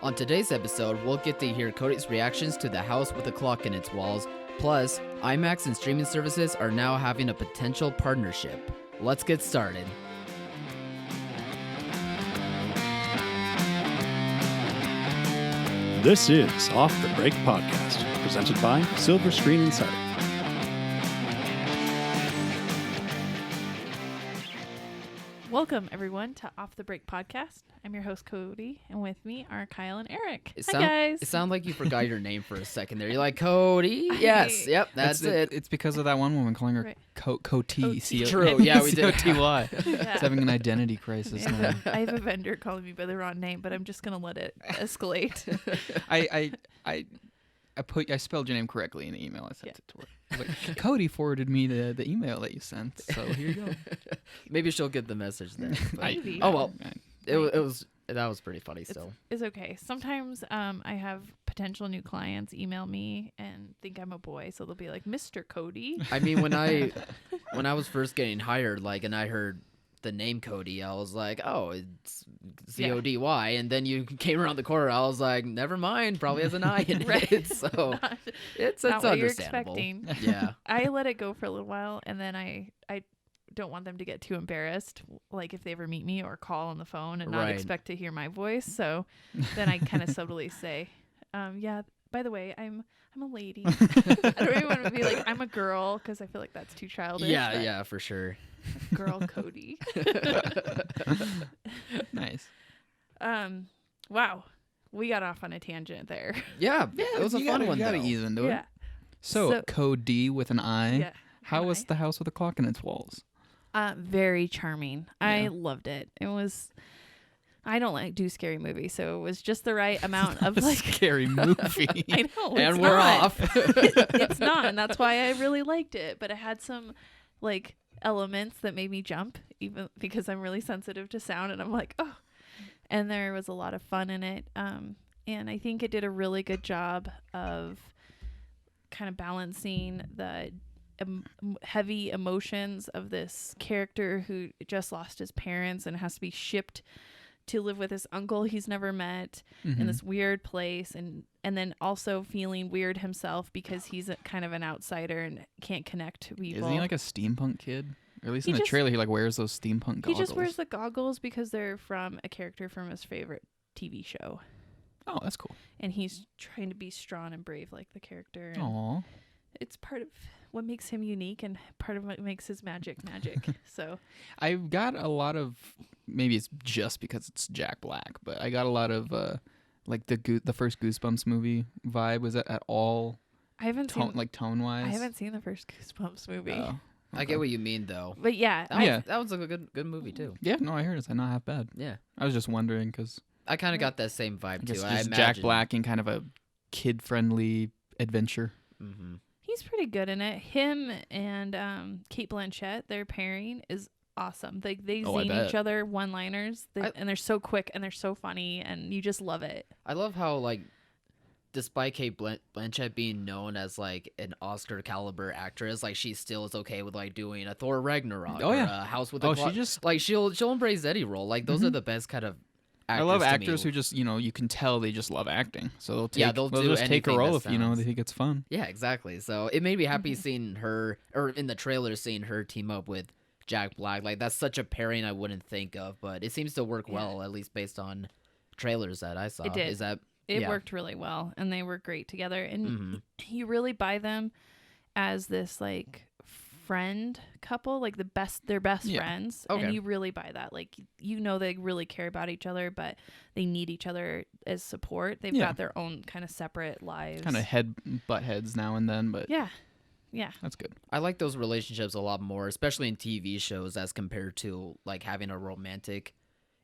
On today's episode, we'll get to hear Cody's reactions to The House with a Clock in Its Walls. Plus, IMAX and streaming services are now having a potential partnership. Let's get started. This is Off the Break Podcast, presented by Silver Screen Insider. Welcome, everyone, to Off the Break Podcast. I'm your host, Cody, and with me are Kyle and Eric. It Hi, guys. It sounded like you forgot your name for a second there. You're like, Cody? Yes, yep, that's it. It's because of that one woman calling her Right. Cody. True, yeah, we did. C-O-T-Y. Yeah. It's having an identity crisis now. I have a vendor calling me by the wrong name, but I'm just going to let it escalate. I spelled your name correctly in the email I sent it to her. I was like, Cody forwarded me the email that you sent, so here you go. Maybe she'll get the message then. Maybe. Oh, well, that was pretty funny still. It's okay. Sometimes I have potential new clients email me and think I'm a boy, so they'll be like, Mr. Cody. I mean, when I was first getting hired, and I heard the name Cody, I was like, oh, it's C-O-D-Y, and then you came around the corner, I was like, never mind, probably has an I in Right. it, so it's Not what you're understandable. expecting. Yeah. I let it go for a little while, and then I don't want them to get too embarrassed, like if they ever meet me or call on the phone and not Right. expect to hear my voice. So then I kind of subtly say, yeah, by the way, I'm a lady. I don't even want to be like, I'm a girl, because I feel like that's too childish. but Yeah, for sure. Girl Cody. Nice. Wow. We got off on a tangent there. Yeah, it was a fun one, You gotta though. ease into Yeah. it. So, Cody with an I. Yeah. How an was I. the house with a clock in its walls? Very charming. I Yeah. loved it. I don't do scary movies, so it was just the right amount of A like scary movie. I know. And it's we're not. off. It's not, and that's why I really liked it. But it had some like elements that made me jump, even because I'm really sensitive to sound, and I'm like, oh. And there was a lot of fun in it, and I think it did a really good job of kind of balancing the heavy emotions of this character who just lost his parents and has to be shipped to live with his uncle he's never met in this weird place, and then also feeling weird himself because he's kind of an outsider and can't connect to people. Isn't he like a steampunk kid? Or at least He in the just- trailer, he wears those steampunk goggles. He just wears the goggles because they're from a character from his favorite TV show, Oh, that's cool. and he's trying to be strong and brave like the character. And Aw. it's part of what makes him unique and part of what makes his magic. So I've got a lot of, maybe it's just because it's Jack Black, but I got a lot of like the first Goosebumps movie vibe. Was that at all I haven't seen tone wise? I haven't seen the first Goosebumps movie. Oh, I get what you mean, though. But yeah, That was a good movie, too. yeah, no, I heard it's not half bad. Yeah. I was just wondering because I kind of got that same vibe, I guess too. just Jack Black in kind of a kid friendly adventure. Mm-hmm. he's pretty good in it. Him and Kate Blanchett, their pairing is awesome. They Oh, I zing bet. each other one-liners, and they're so quick and they're so funny, and you just love it. I love how, despite Kate Blanchett being known as, an Oscar caliber actress, she still is okay with, doing a Thor Ragnarok Oh, or yeah. a House with a Oh, Clock. she just... She'll embrace any role. Those are the best kind of actors I love to me. actors who just, you can tell they just love acting. So they'll they'll do just take a anything role that if, they sounds- think it's fun. Yeah, exactly. So it made me happy seeing her, or in the trailer, seeing her team up with Jack Black. That's such a pairing I wouldn't think of, but it seems to work well, at least based on trailers that I saw. It did. Is that... It Yeah. worked really well, and they were great together. And Mhm. you really buy them as this friend couple, they're best Yeah. friends, Okay. and you really buy that. They really care about each other, but they need each other as support. They've Yeah. got their own kind of separate lives. Kind of butt heads now and then, but Yeah. that's good. I like those relationships a lot more, especially in TV shows, as compared to having a romantic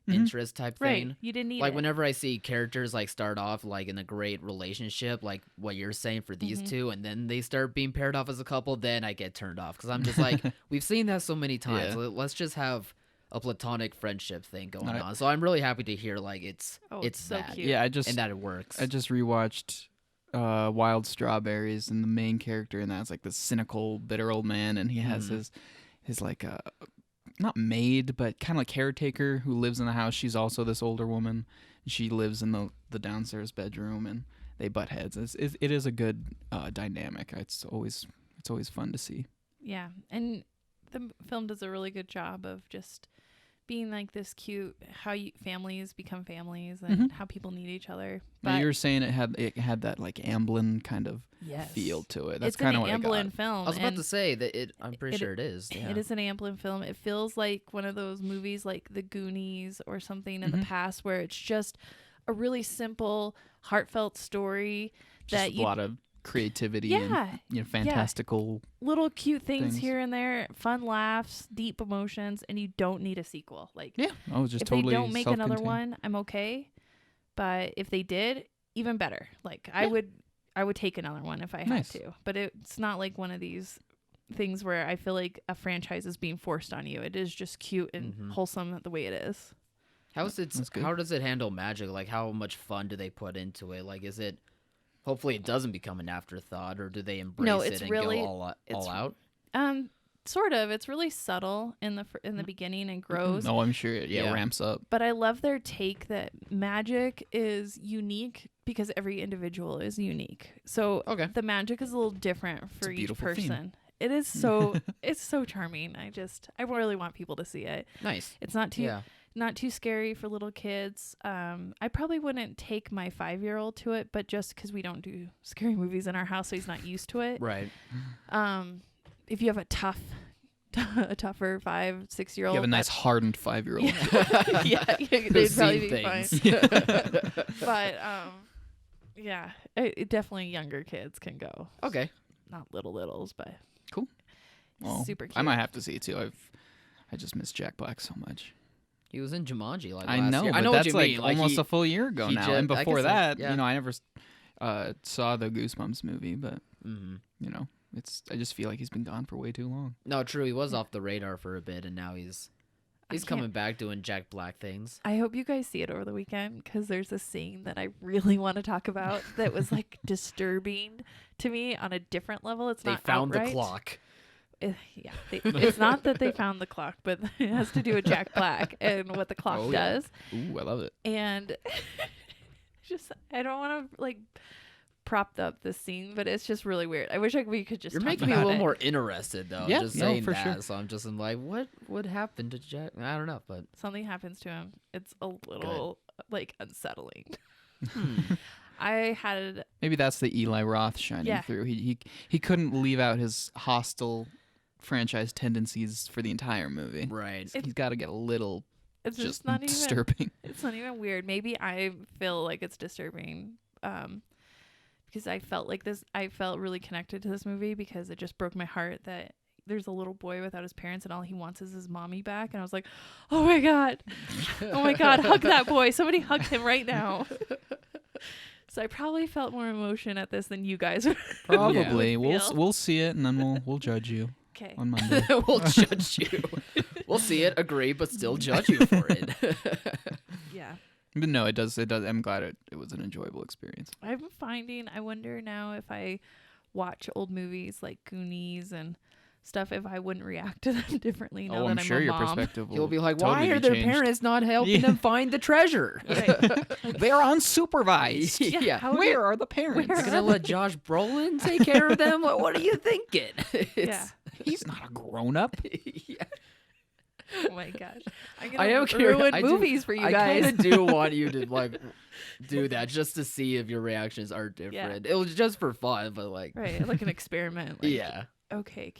interest type Right. thing. You didn't need it. Whenever I see characters start off in a great relationship, like what you're saying for these two, and then they start being paired off as a couple, then I get turned off because I'm just we've seen that so many times. Yeah. Let's just have a platonic friendship thing going Right. on. So I'm really happy to hear it's so that cute. Yeah, and that it works. I just rewatched Wild Strawberries, and the main character in that's this cynical, bitter old man, and he has his not maid, but kind of like caretaker who lives in the house. She's also this older woman. She lives in the downstairs bedroom, and they butt heads. It is a good dynamic. It's always fun to see. Yeah, and the film does a really good job of just being like this cute families become families and how people need each other. But you were saying it had that like Amblin kind of feel to it. That's kind of what I got. It's an Amblin film. I was about to say that I'm pretty sure it is. Yeah. It is an Amblin film. It feels like one of those movies like The Goonies or something in the past where it's just a really simple, heartfelt story just a lot of creativity and fantastical little cute things here and there, fun laughs, deep emotions, and you don't need a sequel. Like I was just if totally they don't make another self-contained. one, I'm okay. But if they did, even better. Like I would take another one if I had to. But it's not like one of these things where I feel like a franchise is being forced on you. It is just cute and wholesome the way it is. How does it handle magic? Like how much fun do they put into it? Like is it hopefully it doesn't become an afterthought, or do they embrace it and go all out? Sort of. It's really subtle in the beginning and grows. No, I'm sure it ramps up. But I love their take that magic is unique because every individual is unique. So the magic is a little different for each person. Theme. It is so it's so charming. I really want people to see it. Nice. It's not too scary for little kids. I probably wouldn't take my 5-year-old to it, but just because we don't do scary movies in our house, so he's not used to it. Right. If you have a tougher 5-6-year-old, you have a nice hardened 5-year-old. they'd probably be fine. But definitely younger kids can go. Okay. Not littles, but cool. Well, super cute. I might have to see it too. I just miss Jack Black so much. He was in Jumanji I know, year. But I know that's what you mean. almost a full year ago now. And before that, I never saw the Goosebumps movie, but I just feel like he's been gone for way too long. No, true. He was off the radar for a bit, and now he's coming back doing Jack Black things. I hope you guys see it over the weekend because there's a scene that I really want to talk about that was like disturbing to me on a different level. It's not found outright. the clock. It's not that they found the clock, but it has to do with Jack Black and what the clock does. Ooh, I love it. And I don't want to like prop up this scene, but it's just really weird. I wish we could just. You're talk making me a about little it. more interested though. Yeah, just saying for that. sure. So I'm like, what would happen to Jack? I don't know, but Something happens to him. It's a little like unsettling. I had maybe that's the Eli Roth shining through. He couldn't leave out his hostile franchise tendencies for the entire movie. Right. He's got to get a little it's just not disturbing. It's not even weird. Maybe I feel like it's disturbing because I felt really connected to this movie because it just broke my heart that there's a little boy without his parents and all he wants is his mommy back. And I was like, oh my God, hug that boy. Somebody hug him right now. So I probably felt more emotion at this than you guys. Probably. We'll see it and then we'll judge you. Okay. On Monday. We'll judge you. We'll see it, agree, but still judge you for it. Yeah. But no, it does. I'm glad it was an enjoyable experience. I wonder now if I watch old movies like Goonies and stuff, if I wouldn't react to them differently now that I'm sure a your mom. perspective will You'll be like, totally why are their changed. parents not helping them find the treasure? They're unsupervised. Yeah. Where are the parents? Where Gonna let Josh Brolin take care of them? What are you thinking? He's not a grown-up. Yeah. Oh my gosh. I am ruin movies for you guys. I kind of do want you to like do that just to see if your reactions are different. It was just for fun, but like right, like an experiment. Like, yeah. Okay,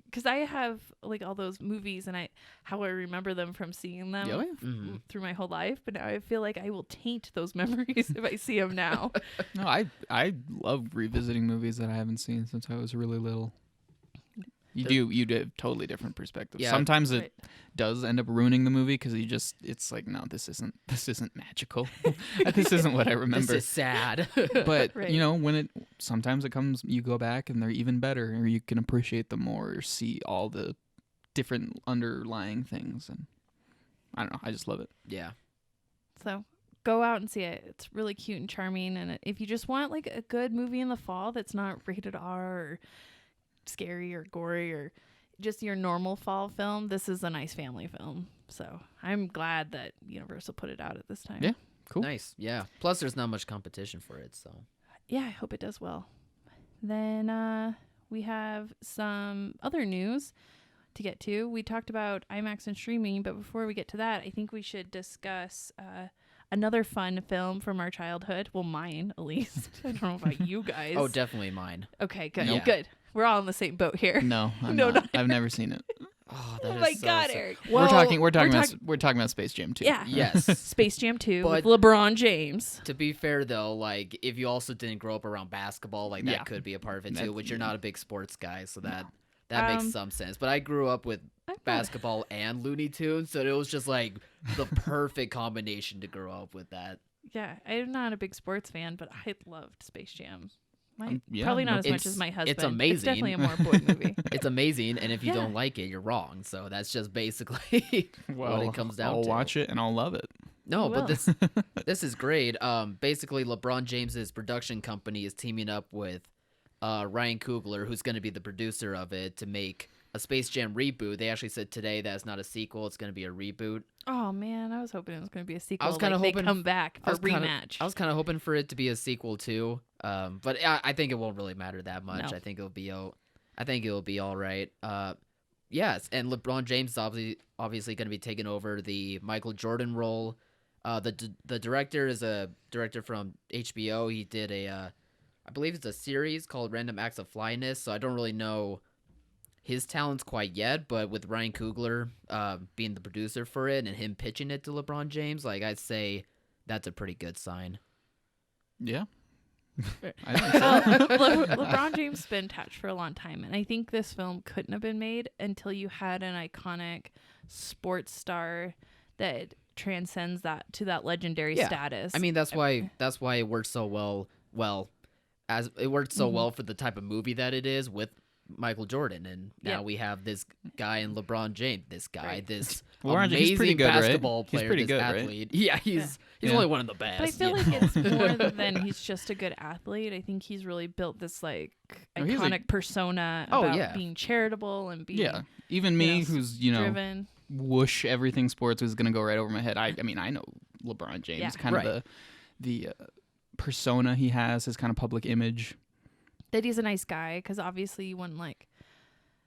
because I have like all those movies and how I remember them from seeing them through my whole life, but now I feel like I will taint those memories if I see them now. No, I love revisiting movies that I haven't seen since I was really little. You do have totally different perspectives. Yeah. Sometimes it does end up ruining the movie because it's like, no, this isn't magical. This isn't what I remember. This is sad. But when sometimes it comes, you go back and they're even better, or you can appreciate them more, or see all the different underlying things, and I don't know. I just love it. Yeah. So go out and see it. It's really cute and charming, and if you just want like a good movie in the fall that's not rated R or scary or gory or just your normal fall film, this is a nice family film. So I'm glad that Universal put it out at this time. Yeah. Cool. Nice. Yeah. Plus, there's not much competition for it, so. Yeah, I hope it does well. Then we have some other news to get to. We talked about IMAX and streaming, but before we get to that, I think we should discuss another fun film from our childhood. Well, mine, at least. I don't know about you guys. Oh, definitely mine. Okay, good. Yeah. Good. We're all in the same boat here. No, I'm No, not. no. I've never seen it. Oh, Oh that my is so God, sad. Eric. we're talking about Space Jam 2. Yeah. Yes. Space Jam 2 with But- LeBron James. To be fair, though, like, if you also didn't grow up around basketball, like, that Yeah. could be a part of it, That's- too, which you're not a big sports guy, so that makes Um, some sense. But I grew up with I thought- basketball and Looney Tunes, so it was just, like, the perfect combination to grow up with that. Yeah, I'm not a big sports fan, but I loved Space Jam. Yeah, Probably not no, as much it's- as my husband. it's amazing. It's definitely a more boy movie. It's amazing, and if you Yeah. don't like it, you're wrong. So that's just basically what it comes down I'll to. watch it and I'll love it. No, You but will. this is great. Basically, LeBron James's production company is teaming up with Ryan Coogler, who's going to be the producer of it, to make a Space Jam reboot. They actually said today that it's not a sequel; it's going to be a reboot. Oh man, I was hoping it was going to be a sequel. I was kinda like hoping- they come back for a kinda- rematch. I was kind of hoping for it to be a sequel too, but I think it won't really matter that much. No. I think it'll be all right. Yes, and LeBron James is obviously going to be taking over the Michael Jordan role. The director is a director from HBO. He did I believe it's a series called Random Acts of Flyness. So I don't really know his talents quite yet, but with Ryan Coogler being the producer for it and him pitching it to LeBron James, like, I'd say that's a pretty good sign. Yeah. I think so. LeBron James has been attached for a long time, and I think this film couldn't have been made until you had an iconic sports star that transcends that to that legendary Yeah. status. I mean, that's why it worked so well. Well, as it worked so well for the type of movie that it is with Michael Jordan, and now Yeah. we have this guy in LeBron James. This guy, Right. this LeBron James, amazing he's pretty good, right? basketball He's player, pretty this good, right? athlete. Yeah, he's Yeah. only one of the best. But I feel you like know? it's more than he's just a good athlete. I think he's really built this like Oh, he's iconic persona Oh, about yeah. being charitable and being Yeah. Even me, Yes. who's, driven. whoosh, everything sports is going to go right over my head. I mean, I know LeBron James, Yeah. kind Right. of the persona he has, his kind of public image. That he's a nice guy, because obviously you wouldn't like,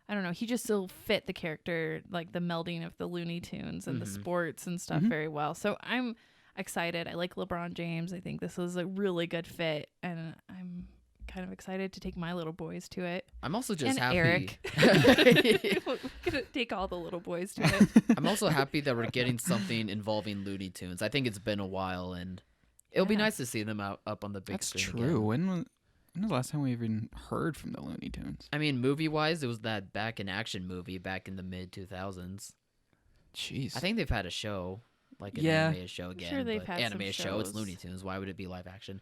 I don't know, he just still fit the character, like the melding of the Looney Tunes and the sports and stuff very well. So I'm excited. I like LeBron James. I think this is a really good fit, and I'm kind of excited to take my little boys to it. I'm also just and happy. Eric. We're gonna take all the little boys to it. I'm also happy that we're getting something involving Looney Tunes. I think it's been a while, and it'll be Yeah. nice to see them up on the big That's screen true. again. When was the last time we even heard from the Looney Tunes? I mean, movie-wise, it was that Back in Action movie back in the mid-2000s. Jeez. I think they've had a show, like an Yeah. animated show again. sure they've but had some animated show. It's shows. Looney Tunes. Why would it be live action?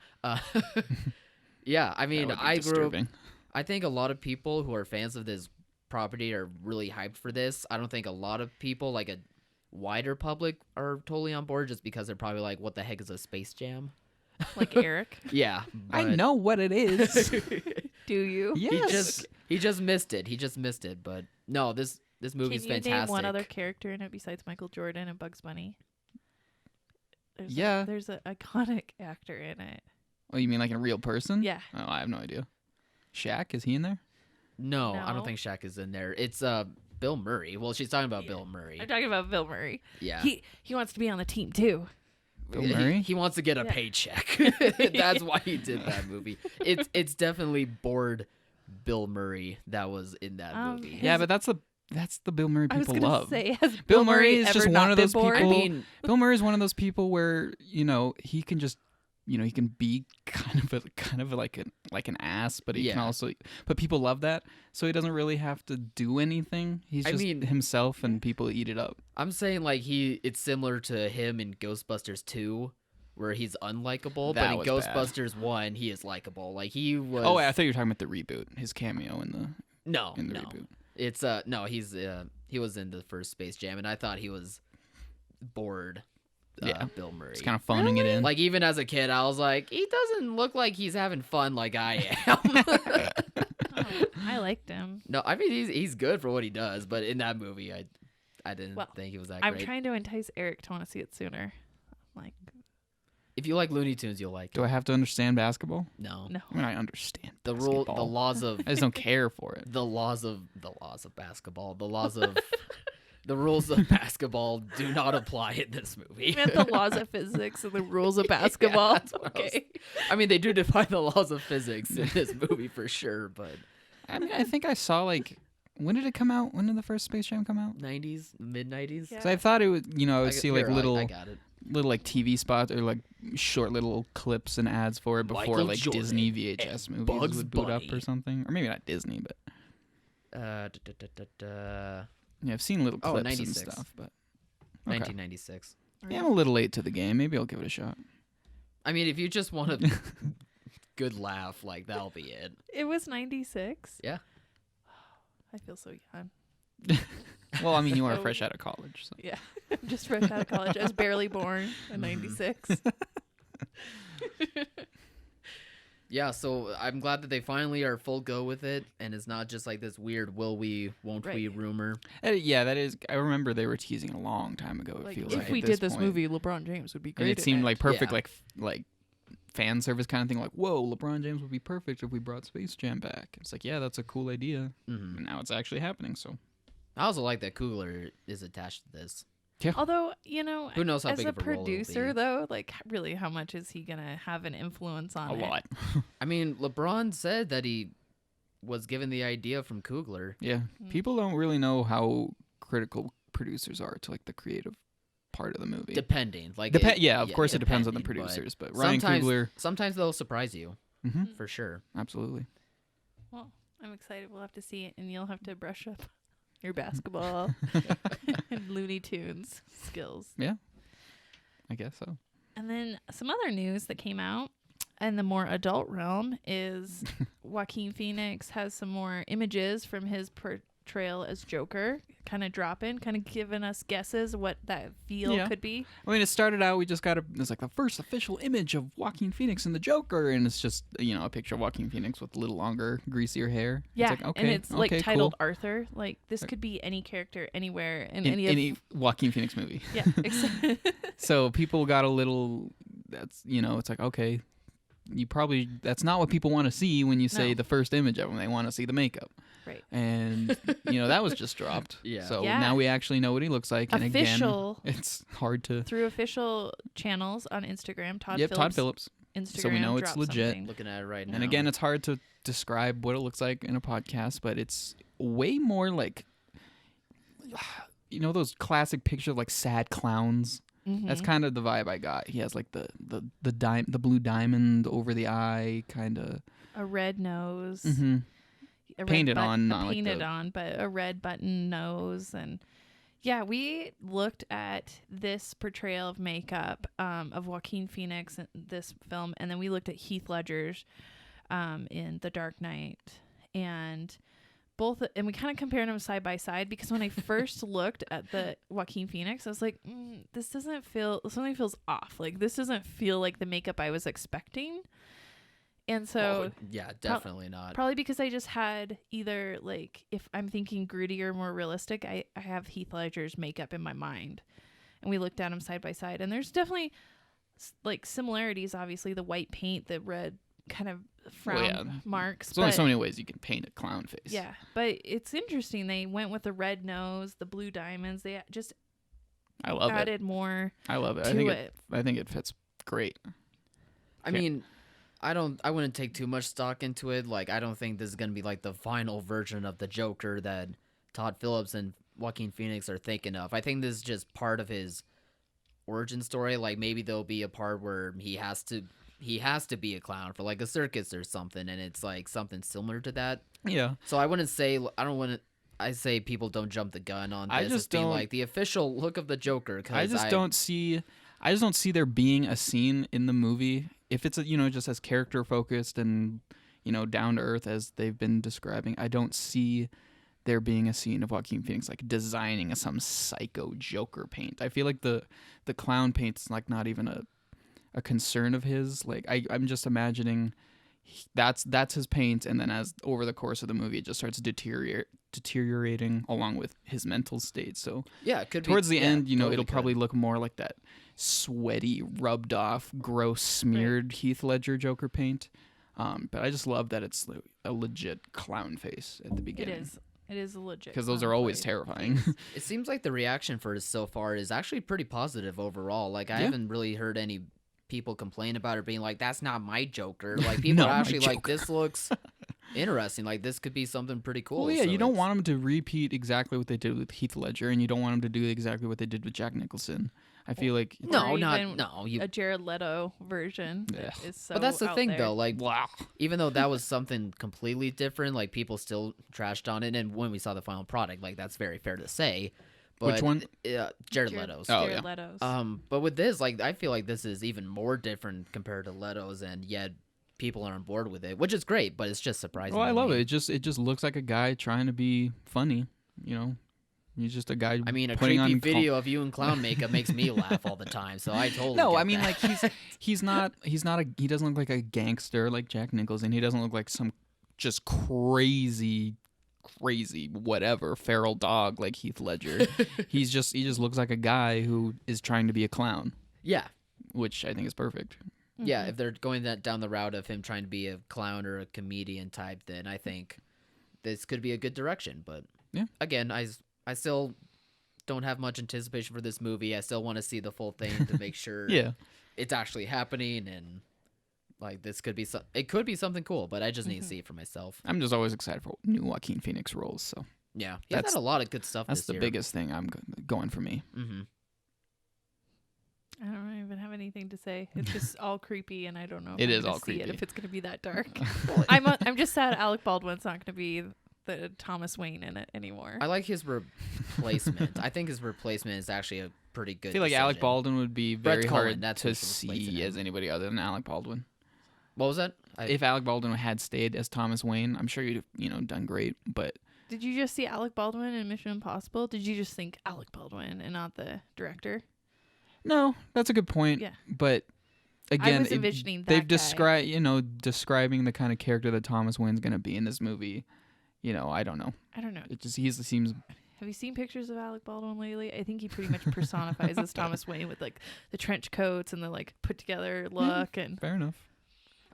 Yeah, I mean, That would be I grew up. disturbing. I think a lot of people who are fans of this property are really hyped for this. I don't think a lot of people, like a wider public, are totally on board just because they're probably like, "What the heck is a Space Jam?" Like Eric. Yeah, I but know what it is. Do you? Yes. He just missed it. He just missed it. But no, this movie's Can you fantastic. name one other character in it besides Michael Jordan and Bugs Bunny? Yeah. There's an iconic actor in it. Oh, you mean like a real person? Yeah. Oh, I have no idea. Shaq, is he in there? No, I No. don't think Shaq is in there. It's Bill Murray. Well, she's talking about Bill Murray. I'm talking about Bill Murray. Yeah. He wants to be on the team too. Bill Murray? He wants to get a Yeah. paycheck. That's why he did that movie. It's definitely bored Bill Murray that was in that movie. Yeah, but that's the Bill Murray I was people gonna love. say, has Bill Murray is ever just not one of been those bored? people. I mean, Bill Murray is one of those people where he can just he can be kind of like an ass, but he can Yeah. also. But people love that, so he doesn't really have to do anything. He's I just mean- himself, and people eat it up. I'm saying like it's similar to him in Ghostbusters 2, where he's unlikable, That but in was bad. Ghostbusters 1, he is likable. Like he was. Oh, wait, I thought you were talking about the reboot. His cameo in the no, reboot. It's no, he was in the first Space Jam, and I thought he was bored. Yeah. Bill Murray. He's kind of phoning it in. Like even as a kid, I was like, he doesn't look like he's having fun like I am. I liked him. No, I mean he's good for what he does, but in that movie, I didn't think he was that I'm great. trying to entice Eric to want to see it sooner. Like, If you like Looney Tunes, you'll like it. Do I have to understand basketball? No. no. I mean, I understand The basketball. laws of I just don't care for it. the laws of basketball, the laws of the rules of basketball do not apply in this movie. I meant the laws of physics and the rules of basketball. that's what Okay. I mean, they do define the laws of physics in this movie for sure, but I mean, I think I saw when did it come out? When did the first Space Jam come out? 90s, mid 90s. Yeah. So I thought it would, I would see like little I got it. like TV spots or like short little clips and ads for it before Michael like Jordan Disney VHS movies Bugs would boot up Bunny. or something, or maybe not Disney, but yeah, I've seen little Oh, clips 96. and stuff. But okay. 1996. Yeah, I'm a little late to the game. Maybe I'll give it a shot. I mean, if you just want a good laugh, like that'll be it. It was 96. Yeah. I feel so young. Well, I mean, you are fresh out of college, so. Yeah. I'm just fresh out of college. I was barely born in 96. Yeah, so I'm glad that they finally are full go with it, and it's not just like this weird will we, won't we Right. rumor. Yeah, that is. I remember they were teasing a long time ago. It Like, feels if like we at did this point. movie, LeBron James would be great. And it in seemed like perfect, Yeah. like fan service kind of thing. Like, whoa, LeBron James would be perfect if we brought Space Jam back. It's like, yeah, that's a cool idea, Hmm. and now it's actually happening. So I also like that Coogler is attached to this. Although, Who knows how as big a of a role it'll producer, be. though, like, really, how much is he going to have an influence on a it? lot. I mean, LeBron said that he was given the idea from Coogler. Yeah, people don't really know how critical producers are to like the creative part of the movie. Depending, like Yeah, of course it depends on the depending, but producers, but Ryan sometimes- Coogler, Sometimes they'll surprise you, mhm, for sure. absolutely. Well, I'm excited. We'll have to see it, and you'll have to brush up your basketball and Looney Tunes skills. I guess so. And then some other news that came out in the more adult realm is Joaquin Phoenix has some more images from his portrayal as Joker kind of dropping, kind of giving us guesses what that feel Yeah. could be. I mean, it started out, we just got it's like the first official image of Joaquin Phoenix and the Joker, and it's just, a picture of Joaquin Phoenix with a little longer, greasier hair. Yeah, It's like, okay, and it's like okay, titled cool. Arthur. Like, this could be any character, anywhere, in In any any Joaquin Phoenix movie. Yeah, So people got a little, it's like, okay, that's not what people want to see when you say No. the first image of him. They want to see the makeup. Right. And, that was just dropped. Yeah. So Yeah. now we actually know what he looks like. And Official. again, it's hard to. Through official channels on Instagram, Todd Todd Phillips. Instagram So we know it's dropped legit. something. Looking at it right now. And again, it's hard to describe what it looks like in a podcast, but it's way more like, those classic pictures of like sad clowns. That's Mhm. kind of the vibe I got. He has like the blue diamond over the eye, kind of. A red nose. Mm-hmm. A red Painted on, not like painted the- on, but a red button nose. And yeah, we looked at this portrayal of makeup of Joaquin Phoenix in this film, and then we looked at Heath Ledger's in The Dark Knight, and we kind of compared them side by side, because when I first looked at the Joaquin Phoenix, I was like, something feels off. Like, this doesn't feel like the makeup I was expecting. And so yeah, definitely not. probably because I just had either, like, if I'm thinking grittier, more realistic, I have Heath Ledger's makeup in my mind. And we looked at them side by side. And there's definitely, like, similarities, obviously. The white paint, the red kind of frown marks. There's only so many ways you can paint a clown face. Yeah, but it's interesting. They went with the red nose, the blue diamonds. They just I love added it. more I love it. to I think it fits great. I mean, I wouldn't take too much stock into it. Like, I don't think this is gonna be like the final version of the Joker that Todd Phillips and Joaquin Phoenix are thinking of. I think this is just part of his origin story. Like, maybe there'll be a part where he has to be a clown for like a circus or something, and it's like something similar to that. Yeah. So I say people don't jump the gun on this. I as just being don't- like the official look of the Joker. I just don't see there being a scene in the movie, if it's just as character focused and down to earth as they've been describing. I don't see there being a scene of Joaquin Phoenix like designing some psycho Joker paint. I feel like the clown paint's like not even a concern of his. Like I'm just imagining that's his paint, and then as over the course of the movie, it just starts deteriorating along with his mental state. So Yeah, it could towards be, the end, totally it'll could. probably look more like that sweaty, rubbed off, gross, smeared Heath Ledger Joker paint. But I just love that it's a legit clown face at the beginning. It is a legit. Because those are always terrifying. It seems like the reaction for it so far is actually pretty positive overall. Like, I Yeah. haven't really heard any people complain about it being like, that's not my Joker. Like, people Not are my actually like, Joker. this looks interesting. Like, this could be something pretty cool. Well, yeah, So you don't it's- want them to repeat exactly what they did with Heath Ledger, and you don't want them to do exactly what they did with Jack Nicholson. I feel like No, Or not even no. You, a Jared Leto version that Yeah. is so. but that's the out thing, there. though. Like, wow. even though that was something completely different, like people still trashed on it. And when we saw the final product, like that's very fair to say. But, Which one? Jared Leto's. Oh, Jared yeah. Leto's. But with this, like, I feel like this is even more different compared to Leto's, and yet people are on board with it, which is great. But it's just surprising. Well, I to love me. it. It just looks like a guy trying to be funny. He's just a guy. I mean, a putting creepy on video of you in clown makeup makes me laugh all the time. So I totally. No, get I mean that. like he doesn't look like a gangster like Jack Nicholson. He doesn't look like some just crazy whatever feral dog like Heath Ledger. he just looks like a guy who is trying to be a clown, yeah. which I think is perfect. Yeah, if they're going down the route of him trying to be a clown or a comedian type, then I think this could be a good direction. But Yeah. again, I still don't have much anticipation for this movie. I still want to see the full thing to make sure Yeah. it's actually happening, and like this could be it could be something cool. But I just need to see it for myself. I'm just always excited for new Joaquin Phoenix roles. So Yeah, he's had That's- a lot of good stuff. that's this the year. biggest thing I'm going for me. Mm-hmm. I don't even have anything to say. It's just all creepy, and I don't know. If It I'm is gonna all see it creepy. if it's gonna be that dark. I'm just sad Alec Baldwin's not gonna be the Thomas Wayne in it anymore. I like his replacement. I think his replacement is actually a pretty good. I feel like Alec decision. Baldwin would be Brett very Cullen, hard that's to who's replacing see him. as anybody other than Alec Baldwin. What was that? If Alec Baldwin had stayed as Thomas Wayne, I'm sure you'd have done great. But Did you just see Alec Baldwin in Mission Impossible? Did you just think Alec Baldwin and not the director? no, that's a good point. Yeah. But again, was envisioning that they've guy. describing the kind of character that Thomas Wayne's going to be in this movie. I don't know. I don't know. It just he seems Have you seen pictures of Alec Baldwin lately? I think he pretty much personifies as Thomas Wayne with like the trench coats and the like put together look and fair enough.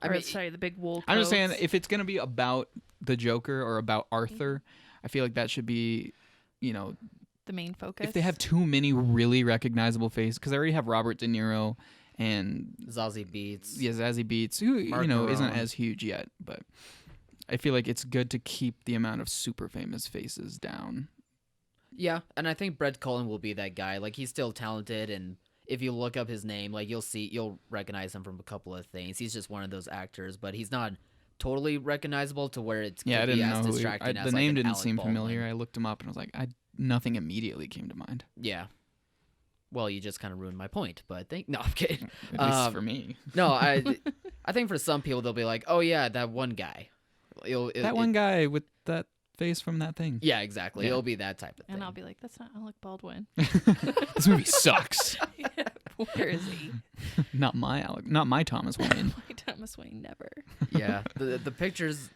the big wool coats. I'm just saying, if it's going to be about the Joker or about Arthur, I feel like that should be, the main focus. if they have too many really recognizable faces, because they already have Robert De Niro and Zazie Beetz. Zazie Beetz, who Mark isn't Maron. as huge yet, but I feel like it's good to keep the amount of super famous faces down. Yeah, and I think Brett Cullen will be that guy. Like, he's still talented, and if you look up his name, like, you'll recognize him from a couple of things. He's just one of those actors, but he's not totally recognizable to where it's Yeah, I could be didn't as know who distracting as the like, name an didn't Alec seem Baldwin. familiar. I looked him up and I was like, nothing immediately came to mind. Yeah. Well, you just kind of ruined my point, but no, I'm kidding. At least for me. No, I think for some people they'll be like, oh yeah, that one guy. That one guy with that face from that thing. Yeah, exactly. Yeah. It'll be that type of thing. and I'll be like, that's not Alec Baldwin. This movie sucks. Where is he? Not my Thomas Wayne. My Thomas Wayne never. Yeah, the pictures.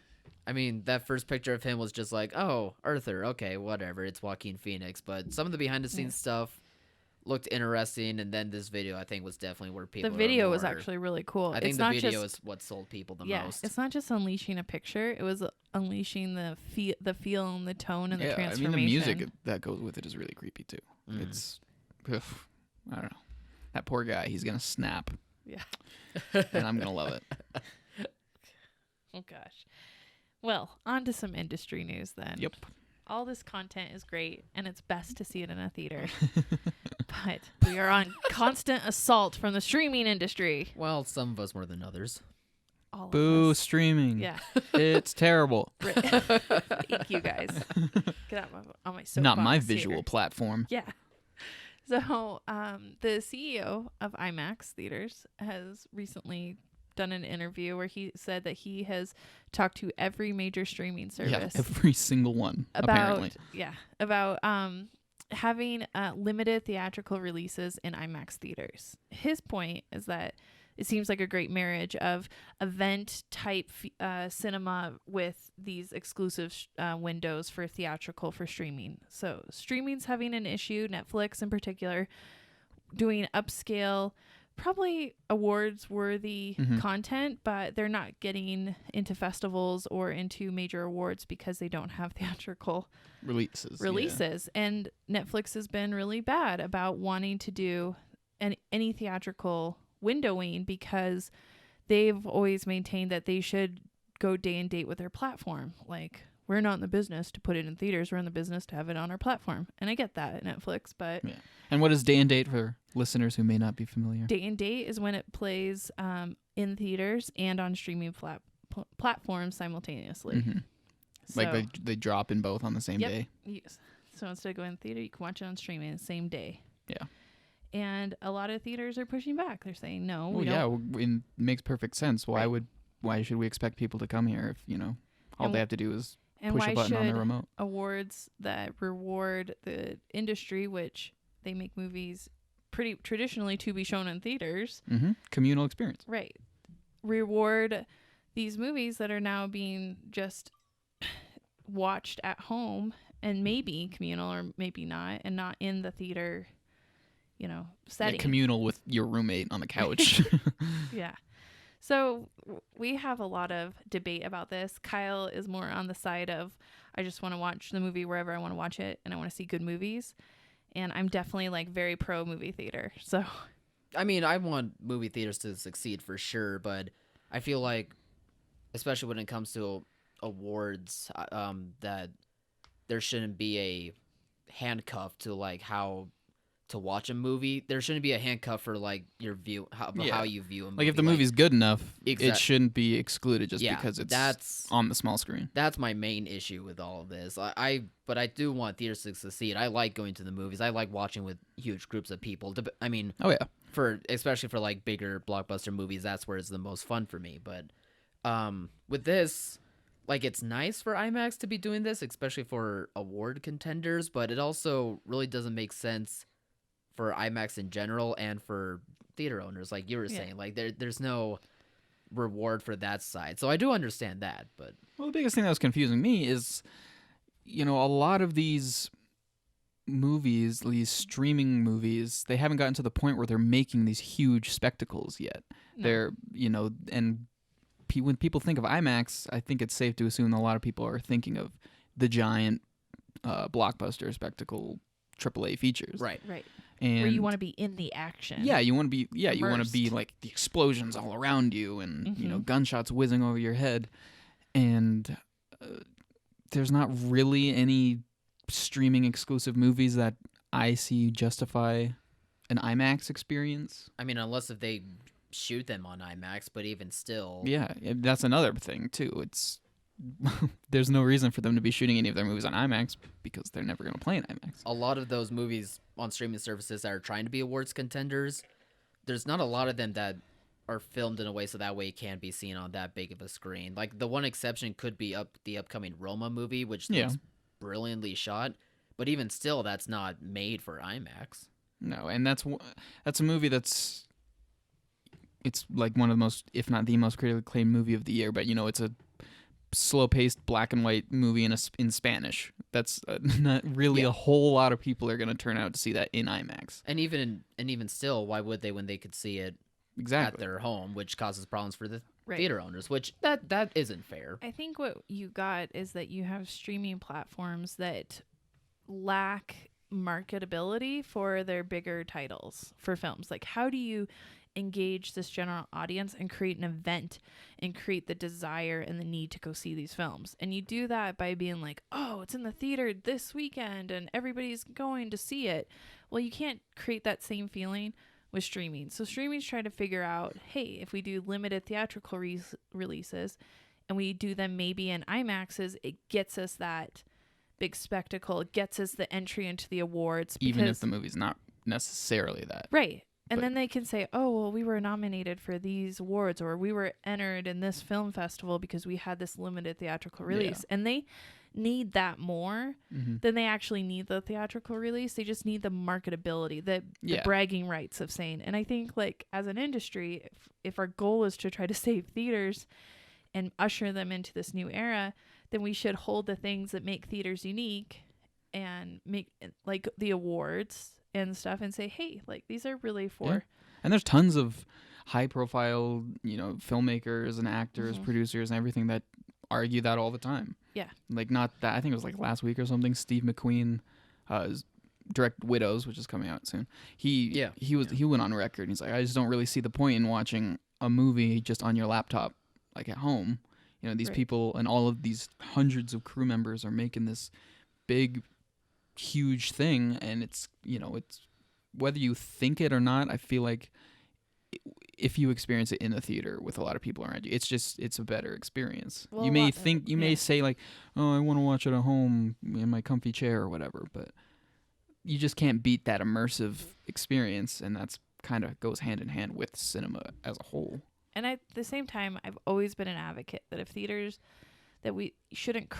I mean, that first picture of him was just like, oh, Arthur. Okay, whatever. It's Joaquin Phoenix. But some of the behind the scenes stuff looked interesting, and then this video I think was definitely where people. The are video was more- actually really cool. I think it's the not video just, is what sold people the yeah, most. it's not just unleashing a picture. It was unleashing the feel and the tone and the Yeah, I transformation. mean, the music that goes with it is really creepy too. Mhm. It's, I don't know. That poor guy, he's gonna snap, Yeah. and I'm gonna love it. Oh gosh. Well, on to some industry news then. Yep. All this content is great, and it's best to see it in a theater. But we are on constant assault from the streaming industry. Well, some of us more than others. All Boo, of us. streaming. Yeah. It's terrible. Thank you guys. Get out on my soapbox Not my here. visual platform. Yeah. So, the CEO of IMAX theaters has recently done an interview where he said that he has talked to every major streaming service Yeah, every single one. Apparently. about having limited theatrical releases in IMAX theaters. His point is that it seems like a great marriage of event type cinema with these exclusive windows for theatrical for streaming. So streaming's having an issue, Netflix in particular, doing upscale, probably awards worthy content, but they're not getting into festivals or into major awards because they don't have theatrical releases. And Netflix has been really bad about wanting to do any theatrical windowing because they've always maintained that they should go day and date with their platform. Like, we're not in the business to put it in theaters. We're in the business to have it on our platform. And I get that at Netflix, but... Yeah. And what is day and date for listeners who may not be familiar? Day and date is when it plays in theaters and on streaming platforms simultaneously. Mm-hmm. So, Like they drop in both on the same day? Yes. So instead of going to theater, you can watch it on streaming the same day. Yeah. And a lot of theaters are pushing back. They're saying, no, we don't. Yeah, it makes perfect sense. Why should we expect people to come here if, all they have to do is push a button on their remote? Awards that reward the industry, which they make movies pretty traditionally to be shown in theaters. Mm-hmm. Communal experience. Right. Reward these movies that are now being just watched at home and maybe communal or maybe not, and not in the theater, setting. Yeah, communal with your roommate on the couch. Yeah. So we have a lot of debate about this. Kyle is more on the side of, I just want to watch the movie wherever I want to watch it, and I want to see good movies. And I'm definitely like very pro movie theater. So, I mean, I want movie theaters to succeed for sure, but I feel like, especially when it comes to awards, that there shouldn't be a handcuff to like how to watch a movie. There shouldn't be a handcuff for like your view, how you view a movie. Like if the movie's good enough, Exactly. it shouldn't be excluded just because it's on the small screen. That's my main issue with all of this. But I do want theaters to succeed. I like going to the movies. I like watching with huge groups of people. I mean, oh yeah, especially for like bigger blockbuster movies, that's where it's the most fun for me. But with this, like, it's nice for IMAX to be doing this, especially for award contenders, but it also really doesn't make sense for IMAX in general and for theater owners, like you were saying. Like there's no reward for that side. So I do understand that, but well, the biggest thing that was confusing me is, a lot of these movies, these streaming movies, they haven't gotten to the point where they're making these huge spectacles yet. No. They're, and when people think of IMAX, I think it's safe to assume that a lot of people are thinking of the giant blockbuster spectacle AAA features. Right. And where you want to be in the action. Yeah, you want to be. Yeah, you want to be like the explosions all around you, and gunshots whizzing over your head, and there's not really any streaming exclusive movies that I see justify an IMAX experience. I mean, unless if they shoot them on IMAX, but even still, yeah, that's another thing too. It's there's no reason for them to be shooting any of their movies on IMAX because they're never going to play in IMAX. A lot of those movies on streaming services that are trying to be awards contenders, there's not a lot of them that are filmed in a way so that way it can be seen on that big of a screen. Like the one exception could be the upcoming Roma movie, which looks brilliantly shot, but even still, that's not made for IMAX. No, and that's a movie it's like one of the most, if not the most critically acclaimed movie of the year, but it's a slow-paced black and white movie in Spanish. That's not really a whole lot of people are going to turn out to see that in IMAX. And even still, why would they when they could see it at their home, which causes problems for the theater owners, which that isn't fair. I think what you got is that you have streaming platforms that lack marketability for their bigger titles for films. Like, how do you engage this general audience and create an event and create the desire and the need to go see these films? And you do that by being like, oh, it's in the theater this weekend and everybody's going to see it. Well, you can't create that same feeling with streaming. So streaming's trying to figure out, hey, if we do limited theatrical releases and we do them maybe in IMAXs, it gets us that big spectacle. It gets us the entry into the awards. Even if the movie's not necessarily that. Right. And then they can say, oh, well, we were nominated for these awards, or we were entered in this film festival because we had this limited theatrical release. Yeah. And need that more than they actually need the theatrical release. They just need the marketability, the bragging rights of saying. And I think, like, as an industry, if our goal is to try to save theaters and usher them into this new era, then we should hold the things that make theaters unique and make, like, the awards and stuff, and say, hey, like, these are really for... And there's tons of high-profile, filmmakers and actors, producers, and everything that argue that all the time. Yeah. Like, not that, I think it was like last week or something, Steve McQueen, direct Widows, which is coming out soon. He went on record and he's like, I just don't really see the point in watching a movie just on your laptop, like at home. These people and all of these hundreds of crew members are making this big, huge thing, and it's whether you think it or not, I feel like if you experience it in the theater with a lot of people around you, it's a better experience. Well, you may say like, oh, I want to watch it at home in my comfy chair or whatever, but you just can't beat that immersive experience, and that's kind of goes hand in hand with cinema as a whole. And at the same time, I've always been an advocate that if theaters, that we shouldn't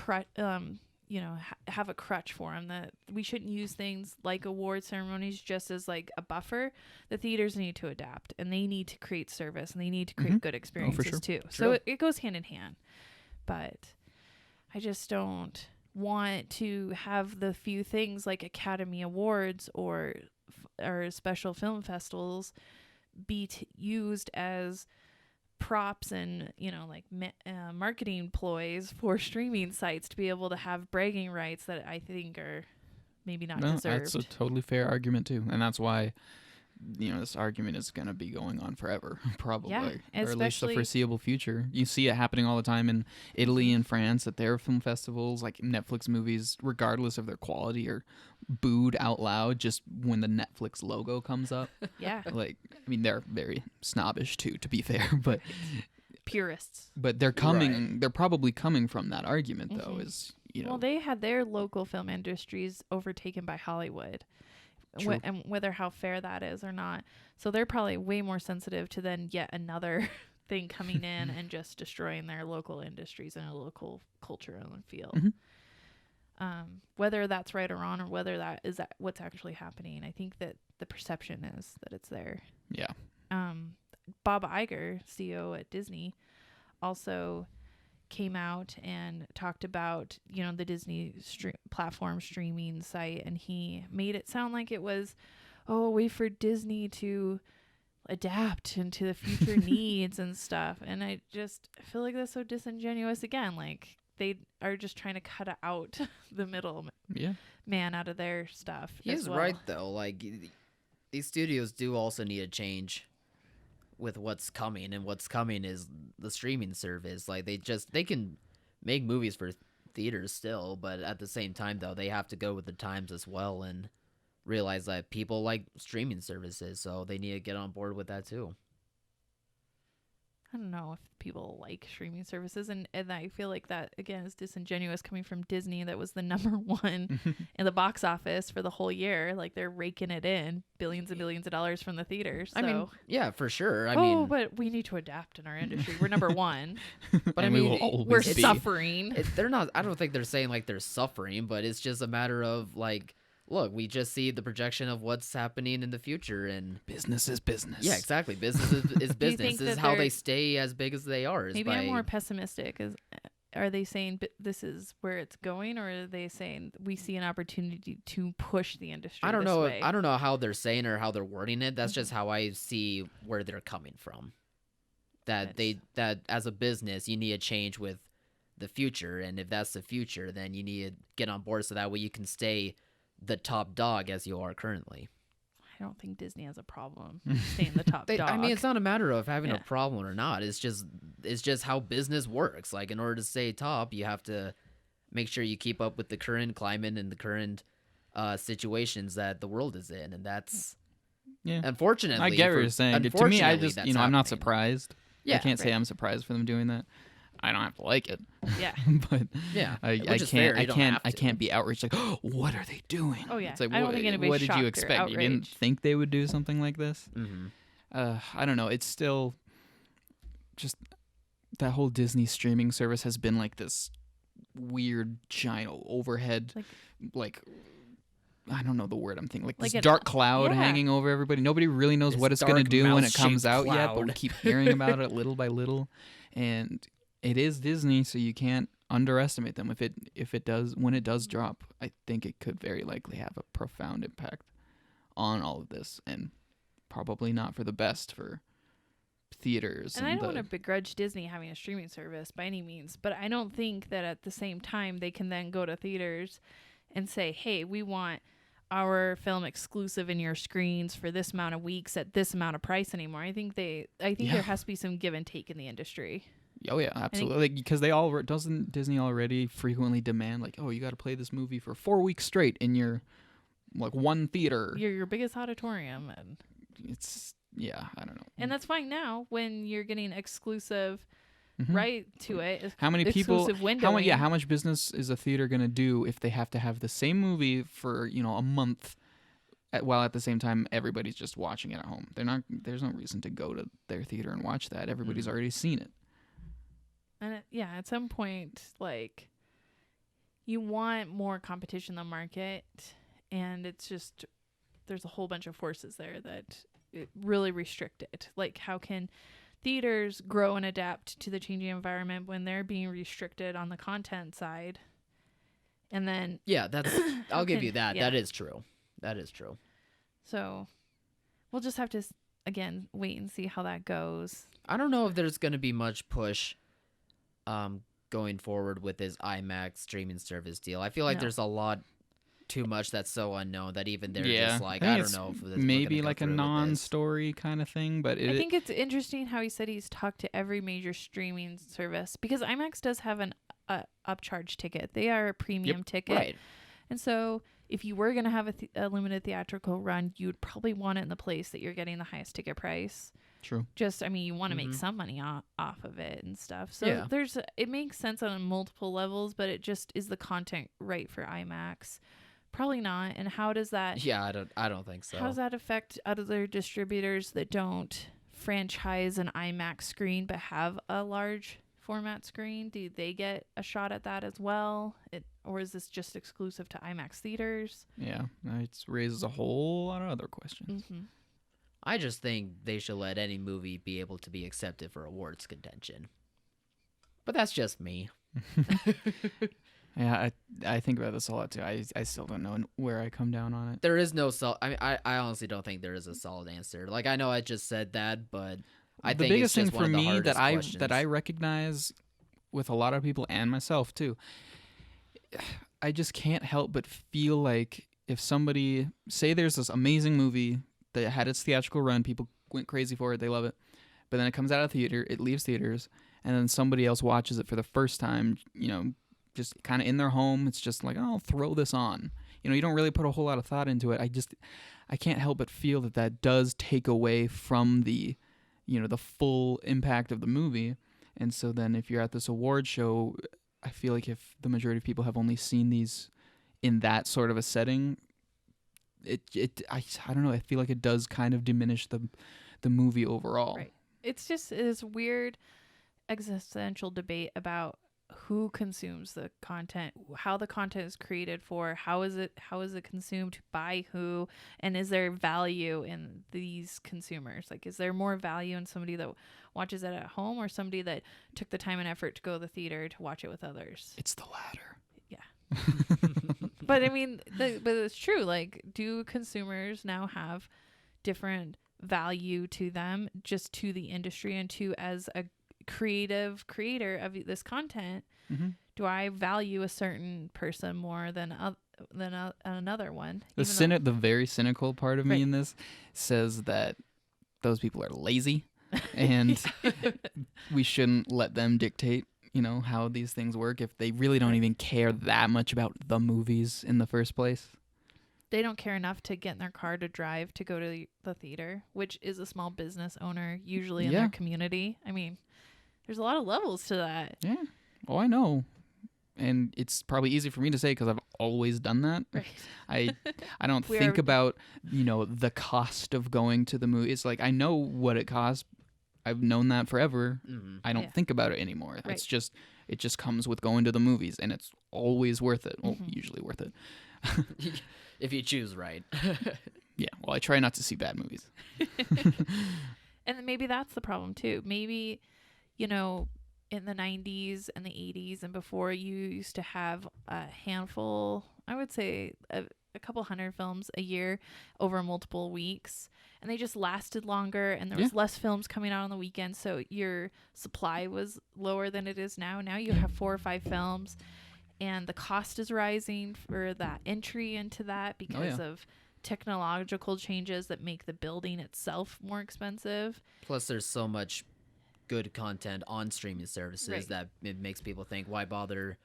have a crutch for them, that we shouldn't use things like award ceremonies just as like a buffer. The theaters need to adapt, and they need to create service, and they need to create good experiences too. So it goes hand in hand. But I just don't want to have the few things like Academy Awards or special film festivals be used as props and marketing ploys for streaming sites to be able to have bragging rights that I think are maybe not deserved. That's a totally fair argument too, and that's why this argument is going to be going on forever, probably, or at least the foreseeable future. You see it happening all the time in Italy and France at their film festivals. Like Netflix movies, regardless of their quality, are booed out loud just when the Netflix logo comes up. Yeah, like, I mean, they're very snobbish too, to be fair, but purists. But they're coming. Right. They're probably coming from that argument, though. Is well, they had their local film industries overtaken by Hollywood. And whether how fair that is or not. So they're probably way more sensitive to then yet another thing coming in and just destroying their local industries and a local culture and field. Whether that's right or wrong, or whether that is what's actually happening, I think that the perception is that it's there. Yeah. Bob Iger, CEO at Disney, also came out and talked about the Disney platform streaming site, and he made it sound like it was a way for Disney to adapt into the future needs and stuff, and I feel like that's so disingenuous. Again, like they are just trying to cut out the middle man out of their stuff. He's right though, like these studios do also need a change with what's coming, and what's coming is the streaming service. Like they can make movies for theaters still, but at the same time though, they have to go with the times as well and realize that people like streaming services, so they need to get on board with that too. I don't know if people like streaming services, and I feel like that again is disingenuous coming from Disney, that was the number one in the box office for the whole year. Like they're raking it in billions and billions of dollars from the theaters. So. I mean, yeah, for sure. I mean, but we need to adapt in our industry. We're number one, but I mean, we're suffering. They're not. I don't think they're saying like they're suffering, but it's just a matter of like, look, we just see the projection of what's happening in the future, and business is business. Yeah, exactly. Business is business. This is how they stay as big as they are. Maybe I'm more pessimistic. Are they saying this is where it's going, or are they saying we see an opportunity to push the industry? I don't know. I don't know how they're saying or how they're wording it. That's just how I see where they're coming from. That as a business, you need to change with the future, and if that's the future, then you need to get on board so that way you can stay the top dog as you are currently. I don't think Disney has a problem staying the top dog. I mean, it's not a matter of having a problem or not. It's just how business works. Like in order to stay top, you have to make sure you keep up with the current climate and the current situations that the world is in, and that's unfortunately. I get what you're saying. To me, I just I'm not surprised. Yeah, I can't say I'm surprised for them doing that. I don't have to like it. Yeah. But yeah, I can't be outraged like, oh, what are they doing? Oh yeah. It's like, I don't think anybody's what did you expect? You didn't think they would do something like this? Mm-hmm. I don't know. It's still just that whole Disney streaming service has been like this weird giant overhead, like I don't know the word I'm thinking, like Like this an- dark cloud yeah. hanging over everybody. Nobody really knows This what it's going to dark do when it comes mouse-shaped out yet, but we cloud. keep hearing about it little by little. And it is Disney, so you can't underestimate them. If it does, when it does drop, I think it could very likely have a profound impact on all of this, and probably not for the best for theaters. And I don't want to begrudge Disney having a streaming service by any means, but I don't think that at the same time they can then go to theaters and say, hey, we want our film exclusive in your screens for this amount of weeks at this amount of price anymore. I think Yeah. there has to be some give and take in the industry. Oh yeah, absolutely. Because doesn't Disney already frequently demand like, oh, you got to play this movie for 4 weeks straight in your like one theater. You're your biggest auditorium, and It's I don't know. and that's fine now when you're getting exclusive Mhm. right to it. How many people? Exclusive windowing. How much business is a theater gonna do if they have to have the same movie for a month, while at the same time everybody's just watching it at home? There's no reason to go to their theater and watch that. Everybody's already seen it. And at some point, like, you want more competition in the market, and it's just there's a whole bunch of forces there that it really restrict it. Like, how can theaters grow and adapt to the changing environment when they're being restricted on the content side? And then Yeah, that's. I'll give you that. yeah. That is true. That is true. So we'll just have to again wait and see how that goes. I don't know if there's going to be much push going forward with this IMAX streaming service deal. I feel like No. there's a lot too much that's so unknown that even they're Yeah, just like, I think I don't it's know if this, maybe we're gonna like go a through with this. non-story kind of thing, but I think it's interesting how he said he's talked to every major streaming service because IMAX does have an upcharge ticket. They are a premium ticket. Right. And so if you were going to have a limited theatrical run, you would probably want it in the place that you're getting the highest ticket price. true. You want to make Mhm. some money off of it and stuff. So Yeah. it makes sense on multiple levels, but it just is the content right for IMAX? Probably not. And how does that Yeah, I don't think so. how does that affect other distributors that don't franchise an IMAX screen but have a large format screen? Do they get a shot at that as well? Or is this just exclusive to IMAX theaters? Yeah, it raises a whole lot of other questions. Mm-hmm. I just think they should let any movie be able to be accepted for awards contention. But that's just me. Yeah, I think about this a lot too. I still don't know where I come down on it. There is no I honestly don't think there is a solid answer. Like, I know I just said that, but I The think biggest it's just thing one for of the me hardest that I questions. recognize with a lot of people and myself too, I just can't help but feel like if somebody say there's this amazing movie that had its theatrical run, people went crazy for it, they love it, but then it comes out of theater, it leaves theaters, and then somebody else watches it for the first time, just kind of in their home. It's just like, oh, I'll throw this on. You don't really put a whole lot of thought into it. I can't help but feel that does take away from the, the full impact of the movie. And so then if you're at this award show, I feel like if the majority of people have only seen these in that sort of a setting, I don't know. I feel like it does kind of diminish the movie overall. Right. It's just this weird existential debate about who consumes the content, how the content is created for, how is it consumed by who, and is there value in these consumers? Like, is there more value in somebody that watches it at home or somebody that took the time and effort to go to the theater to watch it with others? It's the latter. But I mean, but it's true. Like, do consumers now have different value to them, just to the industry and to as a creative creator of this content? Mm-hmm. Do I value a certain person more than another one? The very cynical part of me Right. in this says that those people are lazy, and we shouldn't let them dictate, how these things work if they really don't even care that much about the movies in the first place. They don't care enough to get in their car to drive to go to the theater, which is a small business owner usually in Yeah. their community. I mean, there's a lot of levels to that. Yeah. Oh, I know. And it's probably easy for me to say because I've always done that. Right. I don't We think are- about, the cost of going to the movie. It's like I know what it costs. I've known that forever. Mhm. I don't Yeah. think about it anymore. Right. It's It just comes with going to the movies, and it's always worth it. Well, usually worth it. If you choose right. Yeah, well, I try not to see bad movies. And then maybe that's the problem too. Maybe, in the 90s and the 80s and before, you used to have a handful, I would say a couple hundred films a year over multiple weeks, and they just lasted longer, and there was less films coming out on the weekend, so your supply was lower than it is now. Now you have 4 or 5 films, and the cost is rising for that entry into that because of technological changes that make the building itself more expensive. Plus, there's so much good content on streaming services that it makes people think, why bother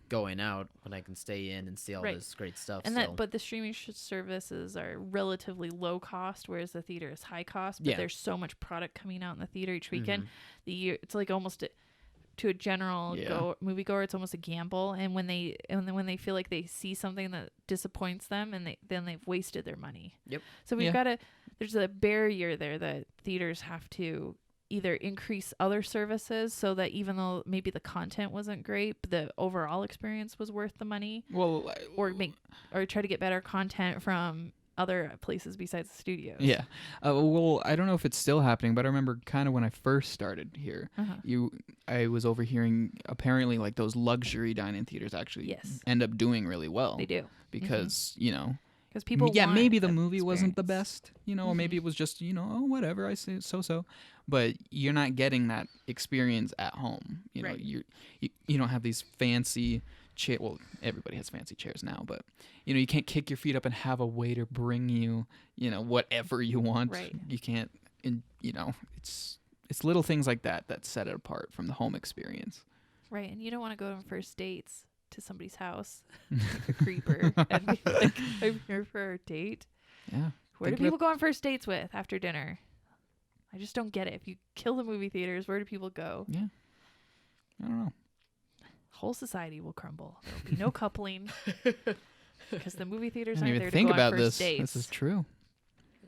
going out when I can stay in and see all this great stuff. And but the streaming services are relatively low cost, whereas the theater is high cost. But there's so much product coming out in the theater each weekend. It's like almost to a general moviegoer, it's almost a gamble. And when they feel like they see something that disappoints them, and then they've wasted their money. Yep. So there's a barrier there that theaters have to either increase other services so that even though maybe the content wasn't great, but the overall experience was worth the money. Well, or try to get better content from other places besides the studios. Yeah. Well, I don't know if it's still happening, but I remember kind of when I first started here, I was overhearing apparently like those luxury dine-in theaters actually end up doing really well. They do. Because, because people maybe the movie wasn't the best, or maybe it was just, whatever, I say so. But you're not getting that experience at home. You don't have these fancy chairs. Well, everybody has fancy chairs now, but you can't kick your feet up and have a waiter bring you, whatever you want. Right. You can't, it's little things like that set it apart from the home experience. Right, and you don't want to go on first dates to somebody's house, like a creeper, and be like, I'm here for a date. Yeah. Where do people go on first dates with after dinner? I just don't get it. If you kill the movie theaters, where do people go? Yeah. I don't know. Whole society will crumble. There will be no coupling because the movie theaters I aren't didn't there even to think go on about first this. dates. This is true.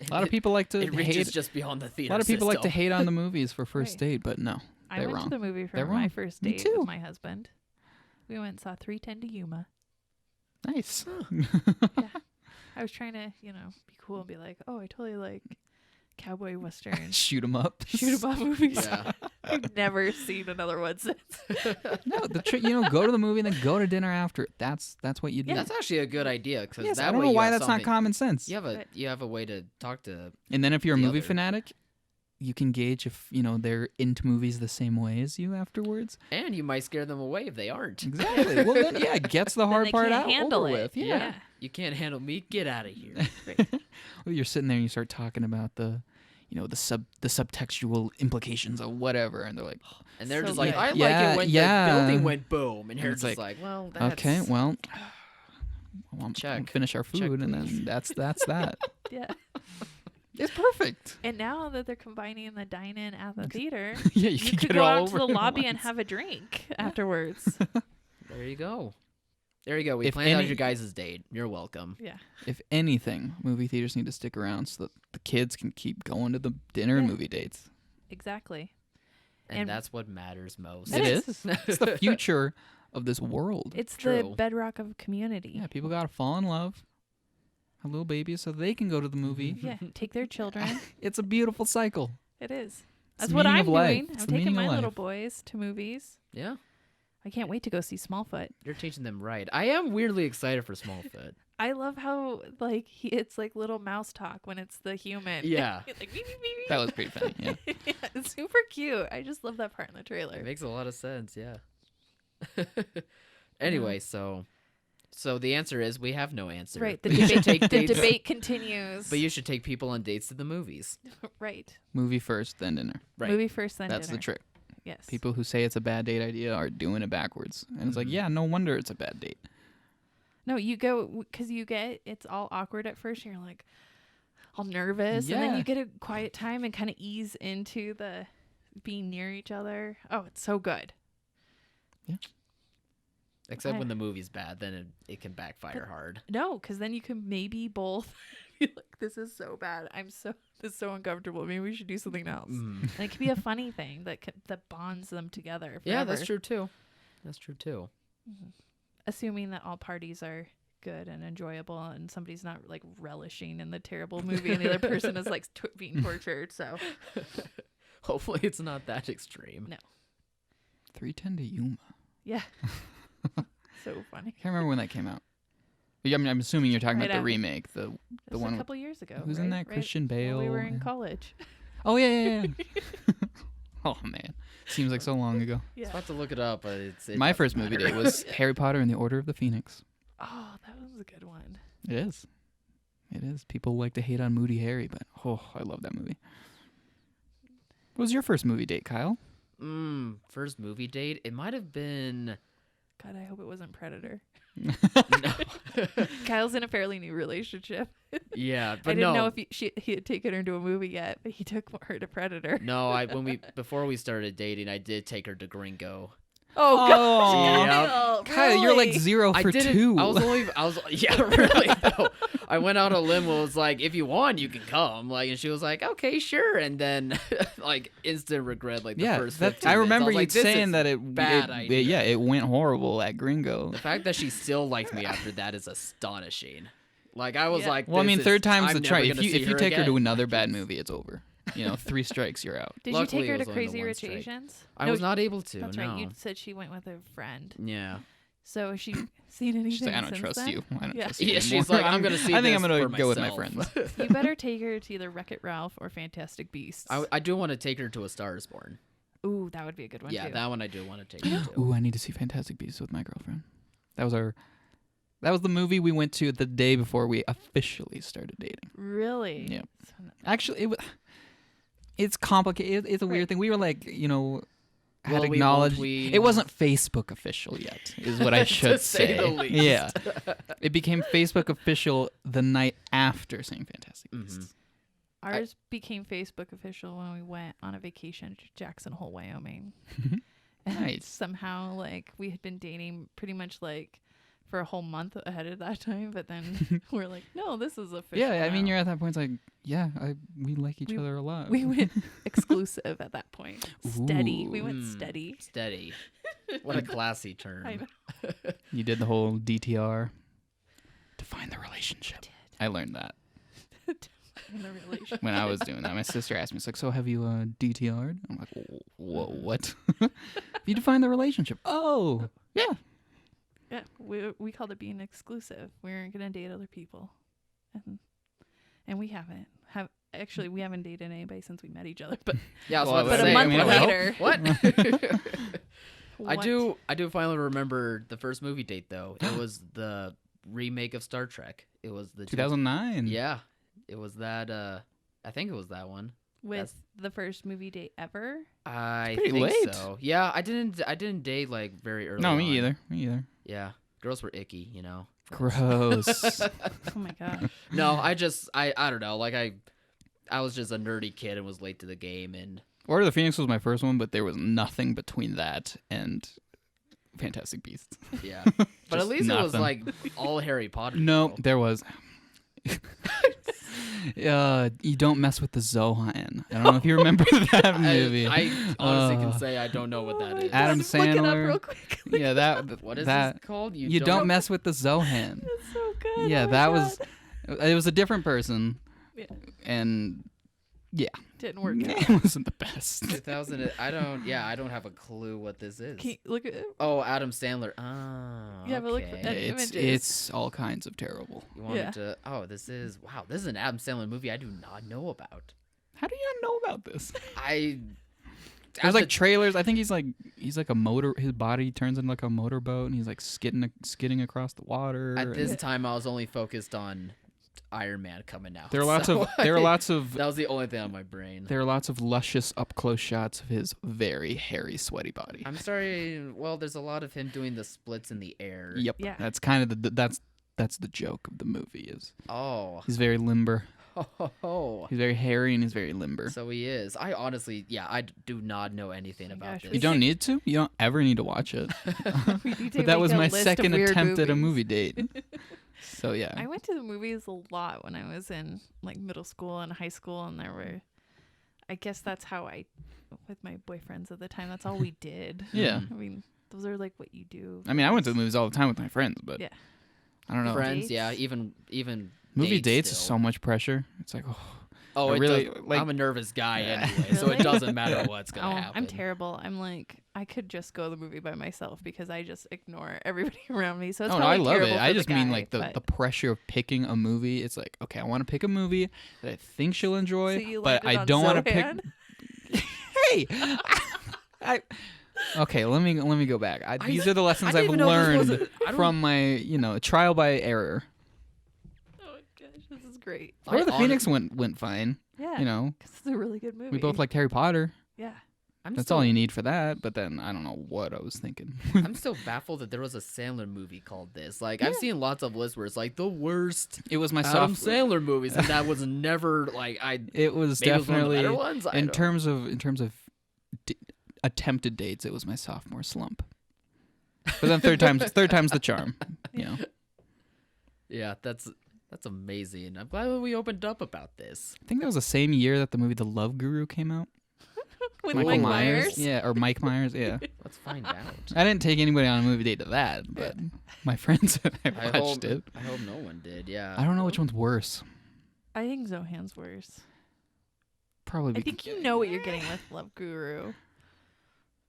A lot of people like to it reaches hate. just beyond the theater. A lot of people like to system. hate on the movies for first date, but no, I they're went wrong. to the movie for They're my wrong. first Me date too. with my husband. We went and saw 3:10 to Yuma. Nice. I was trying to, be cool and be like, oh, I totally like cowboy western. Shoot 'em up. Shoot 'em up movies. Yeah. I've never seen another one since. No, the trick, go to the movie and then go to dinner after. That's what you do. That's actually a good idea because Yes, that I don't way know you why have that's not something- common sense. You have a way to talk to. And then if you're a the movie other. fanatic, you can gauge if they're into movies the same way as you afterwards. And you might scare them away if they aren't. Exactly. Well, then it gets the hard they part can't out handle over it. with. Yeah. You can't handle me. Get out of here. Well, you're sitting there and you start talking about the subtextual implications of whatever, and they're like, And they're So just like, good. I like Yeah, it when yeah. the building went boom. And you're it's just like, well, that's... okay, well, we'll Check. finish our Check, food, and then please. that's that. Yeah. It's perfect. And now that they're combining the dine-in at the theater, Yeah, you can could get go it all out to over the at lobby and once. have a drink afterwards. There you go. There you go. We If planned out any- your guys' date. You're welcome. Yeah. If anything, movie theaters need to stick around so that the kids can keep going to the dinner and Yeah. movie dates. Exactly. And And- that's what matters most. It is. It's the future of this world. It's the True. bedrock of community. Yeah, people gotta fall in love, have little babies, so they can go to the movie. Yeah. Take their children. It's a beautiful cycle. It is. It's That's the what meaning I'm of life. doing. It's I'm the taking meaning my of little life. boys to movies. Yeah. I can't wait to go see Smallfoot. You're teaching them right. I am weirdly excited for Smallfoot. I love how it's like little mouse talk when it's the human. Yeah. Like beep, beep, beep, beep. That was pretty funny. Yeah. Yeah, it's super cute. I just love that part in the trailer. It makes a lot of sense, yeah. Anyway, so the answer is we have no answer. Right. The But you should debate, take the dates, debate continues. but you should take people on dates to the movies. right. Movie first, then dinner. Right. Movie first, then That's dinner. the trick. Yes. People who say it's a bad date idea are doing it backwards. And it's like, Mhm. yeah, no wonder it's a bad date. No, you go because it's all awkward at first. You're like all nervous, and then Yeah. you get a quiet time and kind of ease into the being near each other. Oh, it's so good. Except I- when the movie's bad, then it can backfire hard. No, because then you can maybe both be like, "This is so bad. This is so uncomfortable. Maybe we should do something else." Mm. And it could be a funny thing that bonds them together. Yeah, that's forever. true too. That's true too. Assuming that all parties are good and enjoyable and somebody's not like relishing in the terrible movie and the other person is like being tortured. So Hopefully it's not that extreme. No. 310 to Yuma. yeah. So funny. Can't remember when that came out. Yeah, I mean, I'm assuming you're talking Right about the after. remake, the This one was a with, couple years ago. who's in that? Right? Christian While Bale. we were in and- college. Oh yeah. Oh man, seems like so long ago. Yeah. I was about to look it up, but it My doesn't first movie matter. date was Harry Potter and the Order of the Phoenix. Oh, that was a good one. It is. It is. People like to hate on Moody Harry, but I love that movie. What was your first movie date, Kyle? First movie date? It might have been. God, I hope it wasn't Predator. No. Kyle's in a fairly new relationship. Yeah, but I didn't no. know if he had taken her to a movie yet, but he took her to Predator. No, before we started dating, I did take her to Gringo. Oh, Oh. God. Yeah. Kyle, Kyle, you're like really? 0 for 2. Yeah, really though. I went out on a limb and was like, if you want, you can come. Like, and she was like, okay, sure. And then, like, instant regret. Like, the first 15 I minutes. remember was you like, this saying is that it bad idea. Yeah, it went horrible at Gringo. The fact that she still liked me after that is astonishing. Like, I was Yeah. like, Well, I mean, third time's I'm the never charm. If gonna you see take her to again. another bad movie, it's over. 3 strikes, you're out. Did Luckily, you take her it to was only the Crazy one Rich strike. Asians? I No, was not able to. That's no. right. You said she went with a friend. Yeah. So has she seen anything She's like, I don't since trust then? you. I don't Yeah. trust you Yeah, anymore. she's like, I'm gonna see. I think I'm this gonna for go with my myself. friends. You better take her to either Wreck-It Ralph or Fantastic Beasts. I do want to take her to A Star Is Born. Ooh, that would be a good one Yeah, too. that one I do want to take her to. Ooh, I need to see Fantastic Beasts with my girlfriend. That was the movie we went to the day before we officially started dating. Really? Yep. So no- Actually, it's complicated. It's a weird Right. thing. We were like, had Well, acknowledged. we- It wasn't Facebook official yet, is what I To should say the least. Yeah, it became Facebook official the night after seeing Fantastic Beasts. Ours became Facebook official when we went on a vacation to Jackson Hole, Wyoming. And Nice. somehow, like, we had been dating pretty much like for a whole month ahead of that time, but then we're like, no, this is official. Yeah, I mean, now. you're at that point. It's like, yeah, we like each We- other a lot. We went exclusive at that point. Steady. We went Ooh. steady. Steady. What a classy term. I know. You did the whole DTR. Define the relationship. Did. I learned that In the relationship. when I was doing that. My sister asked me, "It's like, so have you DTR'd?" I'm like, "Whoa, what?" You define the relationship. Oh, yeah. Yeah, we called it being exclusive. We weren't gonna date other people, and we haven't. Actually, we haven't dated anybody since we met each other. But Yeah, I was Well, about but to a say, month what? later, What? I do finally remember the first movie date though. It was the remake of Star Trek. It was the 2009. Yeah, it was that. I think it was that one. with the first movie date ever. I pretty think late. so. Yeah, I didn't date like very early. No, me on. either. Me either. Yeah, girls were icky, you know. Gross. Oh my gosh. No, I don't know. Like I was just a nerdy kid and was late to the game, and Order of the Phoenix was my first one, but there was nothing between that and Fantastic Beasts. yeah. But at Just least it was nothing. like all Harry Potter. No, though. there was. You don't mess with the Zohan. I don't know if you remember that movie. I honestly Uh, can say I don't know what that is. Adam Look it up Sandler. real quick. Yeah, that. What is that? this called? You don't mess with the Zohan. That's so good. Yeah, Oh my that God. was. It was a different person, Yeah. and yeah, Didn't work out. it wasn't the best. 2000. I don't have a clue what this is. Can you look at it? Oh, Adam Sandler. Oh, Yeah, but look okay. at It's images. all kinds of terrible. You wanted Yeah. to? Oh, this is an Adam Sandler movie I do not know about. How do you not know about this? There's There's like trailers. I think he's like a motor. His body turns into like a motorboat, and he's like skidding across the water. at and- this time I was only focused on Iron Man coming out. there are lots so of that was the only thing on my brain. there are lots of luscious up close shots of his very hairy, sweaty body. I'm sorry. Well, there's a lot of him doing the splits in the air. Yep, Yeah. that's kind of that's the joke of the movie. Is Oh. he's very limber. Oh. He's very hairy and he's very limber. So he is. I honestly, I do not know anything Oh my about gosh, this. You don't need to. You don't ever need to watch it. We need to But that make was a my list of second weird attempt at a movies. movie date. So yeah. I went to the movies a lot when I was in like middle school and high school, and I guess that's how with my boyfriends at the time, that's all we did. Yeah. I mean, those are like what you do. I mean, I went to the movies all the time with my friends, but Yeah. I don't know. Friends, Dates? yeah, even Movie dates is still. so much pressure. It's like, Oh, I it really, does, like- I'm a nervous guy Yeah. anyway, so it Really? doesn't matter what's gonna Oh, happen. I'm terrible. I'm like, I could just go to the movie by myself because I just ignore everybody around me. So it's oh no, I probably love terrible it. for I the just mean guy, like the but- pressure of picking a movie. It's like, okay, I want to pick a movie that I think she'll enjoy, So you but landed I on don't want to pick. Zohan? Hey, okay, let me go back. These are the lessons I I've didn't even know this learned was I don't- from my trial by error. Oh my gosh, this is great. I Or the honest- Phoenix went fine. Yeah. You know, Because it's a really good movie. we both liked Harry Potter. Yeah. That's all you need for that. But then I don't know what I was thinking. I'm still baffled that there was a Sandler movie called this. Like I've seen lots of lists where it's like the worst It was my Adam soft. Sandler movies, and that was never like I. It was Maybe it was one of the definitely better ones. I in don't- terms of attempted dates. It was my sophomore slump. But then third time's the charm. You know. Yeah, that's amazing. I'm glad that we opened up about this. I think that was the same year that the movie The Love Guru came out. With Michael Mike Myers. Myers. Yeah, or Mike Myers. Yeah. Let's find out. I didn't take anybody on a movie date to that, but my friends and I I watched hope, it. I hope no one did. Yeah. I don't know which one's worse. I think Zohan's worse. Probably. I think you know what you're getting with Love Guru.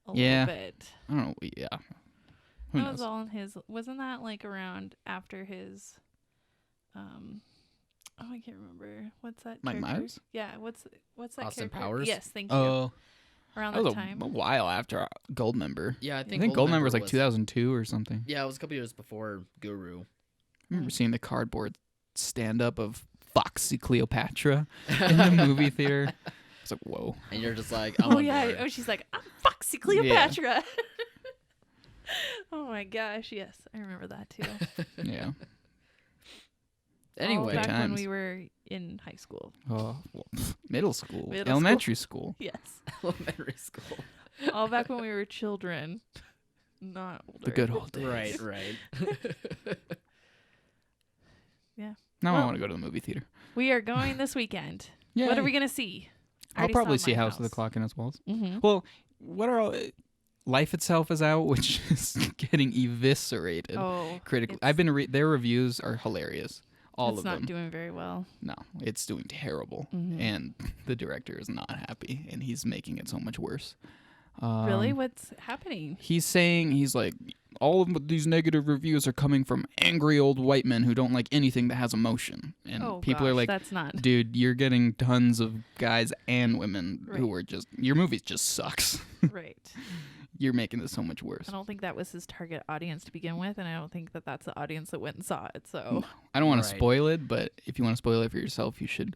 A Yeah. little bit. I don't know. Yeah. Who That knows? was all in his. Wasn't that like around after his? Oh, I can't remember. What's that? Mike character? Myers? Yeah. What's that? Austin character? Powers? Yes, thank you. Oh, Around that that was time. a while after Goldmember. Yeah, I I think, think Goldmember was like was 2002 or something. Yeah, it was a couple years before Guru. I remember seeing the cardboard stand-up of Foxy Cleopatra in the movie theater. It's like, whoa. And you're just like, I'm Oh on yeah. board. Oh, she's like, I'm Foxy Cleopatra. Oh my gosh. Yes, I remember that too. Yeah. Anyway, All back when times. we were in high school. Oh, well, middle school, Middle elementary school. Yes. elementary school. All back when we were children. Not older. The good old days. Right, right. Now I Well- want to go to the movie theater. We are going this weekend. Yeah. What are we gonna see? I'll probably see House of the Clock in its walls. Mm-hmm. Well, what are all? Life Itself is out, which is getting eviscerated Oh, critically. it's- I've been their reviews are hilarious. All it's of not them. doing very well. No, it's doing terrible, Mhm. and the director is not happy, and he's making it so much worse. Really? What's happening? He's saying he's like all of these negative reviews are coming from angry old white men who don't like anything that has emotion, and Oh, people are gosh, like, that's not. dude, you're getting tons of guys and women who Right. are just your movie just sucks. Right. You're making this so much worse. I don't think that was his target audience to begin with, and I don't think that that's the audience that went and saw it. So I don't want to Right. spoil it, but if you want to spoil it for yourself, you should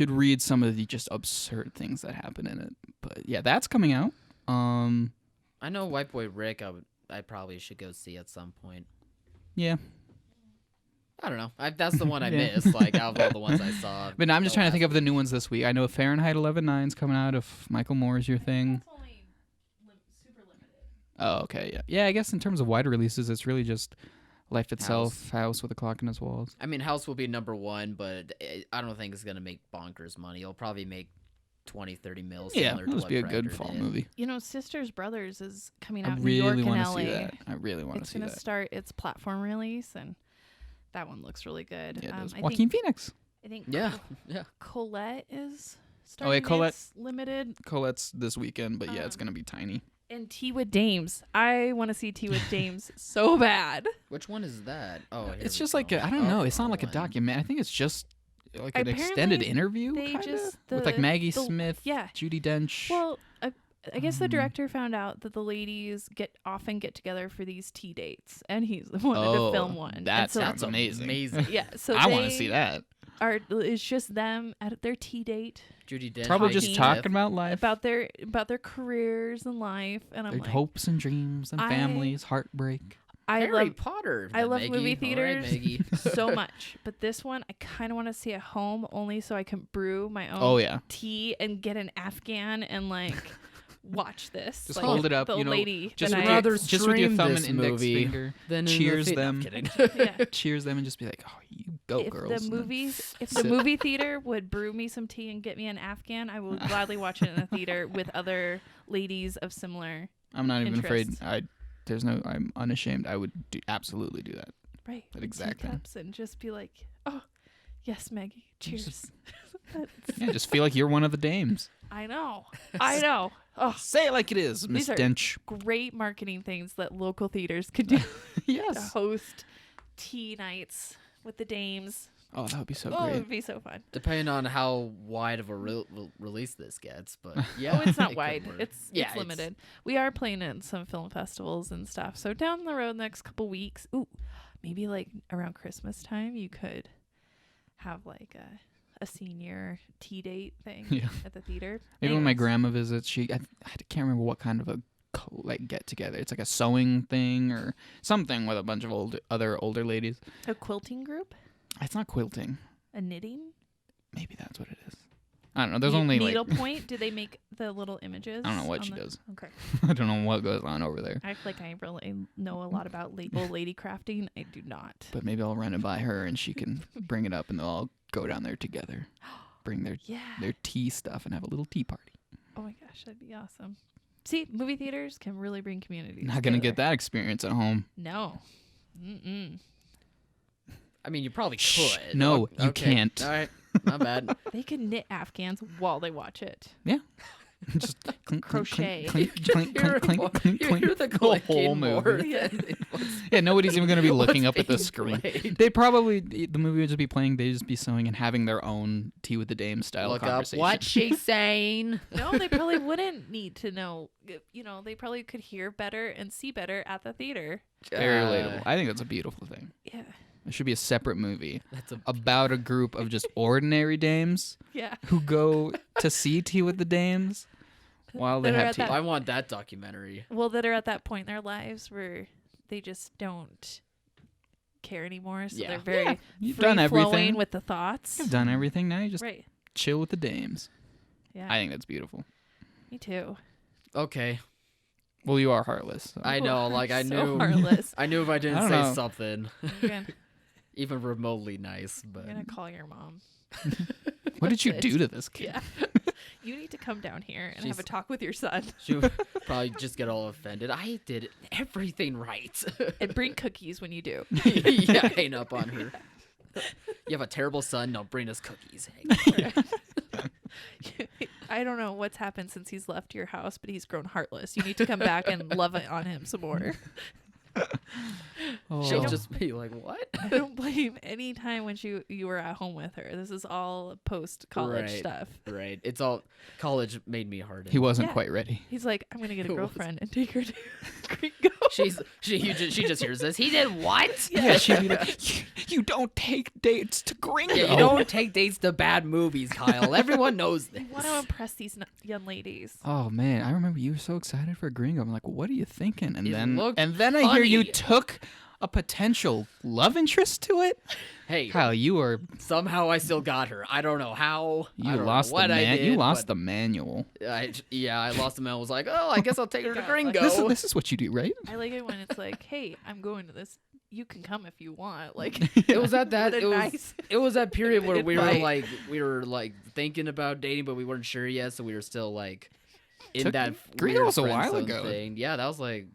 read some of the just absurd things that happen in it. But yeah, that's coming out. I know White Boy Rick. I probably should go see at some point. Yeah. I don't know. That's the one I Yeah. missed. Like out of all the ones I saw. But I'm just the trying to think last- of the new ones this week. I know Fahrenheit 11.9's coming out. If Michael Moore is your thing. only super limited. Oh, okay. Yeah. Yeah. I guess in terms of wider releases, it's really just Life Itself, House with a Clock in its walls. I mean, House will be number one, but I don't think it's gonna make bonkers money. It'll probably make 20-30 mils. Yeah, similar it'll to just what be a good Predator fall did. movie. You know, Sisters Brothers is coming I out in New York really and want to LA. see that. I really want to It's see gonna that. start its platform release, and that one looks really good. Yeah, there's I Joaquin think, Phoenix. I think Yeah, yeah. Colette is Oh, yeah, starting Colette. its limited, Colette's this weekend, but yeah, it's Um, gonna be tiny. and Tea with Dames. I want to see Tea with Dames so bad. Which one is that? Oh, here It's we just go. like I don't know. Oh, It's not like a one. document. I think it's just like an Apparently, extended interview, they kinda? just- with like the- Maggie the- Smith, yeah. Judi Dench. Well, I guess the Um, director found out that the ladies often get together for these tea dates, and he's wanted to film one. And That so, sounds amazing. Amazing. yeah. So I want to they see that. It's just them at their tea date Judy Dench. Probably Maggie just Smith. talking about life, about their careers and life, and I'm their like, hopes and dreams and I- families, heartbreak. I Harry love Potter. I love Maggie. movie All right, theaters Maggie. so much, but this one I kind of want to see at home only so I can brew my own Oh yeah, tea and get an Afghan and like watch this. Just like, hold it up, The you know, lady just that with I, rather just with your stream thumb this and index movie finger, Then in the cheers no, them. I'm kidding. yeah. cheers them, and just be like, "Oh, you go, If girls." the and then movies, if the sit. movie theater would brew me some tea and get me an Afghan, I will gladly watch it in a theater with other ladies of similar. I'm not even afraid. interest. I I'm unashamed. I would absolutely do that. Right. That with exact thing. teacups and just be like, oh, yes, Maggie. Cheers. Yeah, just feel like you're one of the dames. I know. I know. Oh, Say it like it is, Miss These are Dench. great marketing things that local theaters could do to Yes. host tea nights with the dames. Oh, that would be so Oh, it great. would be so fun. Depending on how wide of a release this gets, but yeah. Oh, it's not it could wide. work. It's Yeah, limited. We are playing in some film festivals and stuff. So down the road, next couple weeks, maybe like around Christmas time, you could have like a senior tea date thing Yeah. at the theater. Maybe when my Anyways, grandma visits, I can't remember what kind of a get together. It's like a sewing thing or something with a bunch of other older ladies. a quilting group, It's not quilting. a knitting. Maybe that's what it is. I don't know. There's only needlepoint. Do they make the little images? I don't know what on she the- does. Okay. I don't know what goes on over there. I feel like I really know a lot about old lady crafting. I do not. But maybe I'll run it by her and she can bring it up and they'll all go down there together. Bring their Yeah. tea stuff and have a little tea party. Oh my gosh, that'd be awesome. See, movie theaters can really bring communities. Not gonna get together. that experience at home. No. Mm-mm. I mean, you probably Shh, could. no, you Okay. can't. All right, not bad. They could knit Afghans while they watch it. Just clink, Crochet. Clink, clink, clink, clink, clink, You clink, hear the the whole clicking more movie. than it was- Yeah, nobody's even gonna be looking up what's at the being screen. played. They probably the movie would just be playing. They'd just be sewing and having their own tea with the dame style Look up conversation. what she's saying. No, they probably wouldn't need to know. You know, they probably could hear better and see better at the theater. Very relatable. I think that's a beautiful thing. Yeah. It should be a separate movie That's a about a group of just ordinary dames Yeah. who go to see tea with the dames while they That are have at tea. that- I want that documentary. Well, that are at that point in their lives where they just don't care anymore. So Yeah. they're very Yeah, you've done free-flowing everything. with the thoughts. You've done everything. Now you just Right. chill with the dames. Yeah. I think that's beautiful. Me too. Okay, Well, you are heartless. So. I know. Like I So knew. heartless. I knew if I didn't I don't say know. something, I'm gonna, even remotely nice, I'm but gonna call your mom. What did you That's do it. to this kid? Yeah. You need to come down here and have She's- a talk with your son she would probably just get all offended. I did everything right. and bring cookies when you do. Yeah, hang up on her. You have a terrible son. No, bring us cookies. Hey. I don't know what's happened since he's left your house, but he's grown heartless. You need to come back and love it on him some more. Oh. She'll just be like, "What?" I don't blame any time when you were at home with her. This is all post college Right. stuff. Right. It's all college made me hardened. He wasn't Yeah. quite ready. He's like, I'm gonna get a It was- girlfriend and take her to Gringo. she just hears this. He did what? Yeah, she'd be like, "You don't take dates to Gringo." Yeah, you don't take dates to bad movies, Kyle. Everyone knows this. I want to impress these young ladies. Oh man, I remember you were so excited for Gringo. I'm like, what are you thinking? And It then looked I hear you funny. took a potential love interest to it. Hey, Kyle, you are somehow I still got her. I don't know how. I don't know what you lost but the manual. I lost the mail. I was like, oh, I guess I'll take her to got, like, Gringo. This is what you do, right? I like it when it's like, hey, I'm going to this. You can come if you want. Like, It was at that. what a It was. nice It was that period where invite. we were like thinking about dating, but we weren't sure yet. So we were still like in Took- that Gringo weird was a friend while zone ago. thing. Yeah, that was like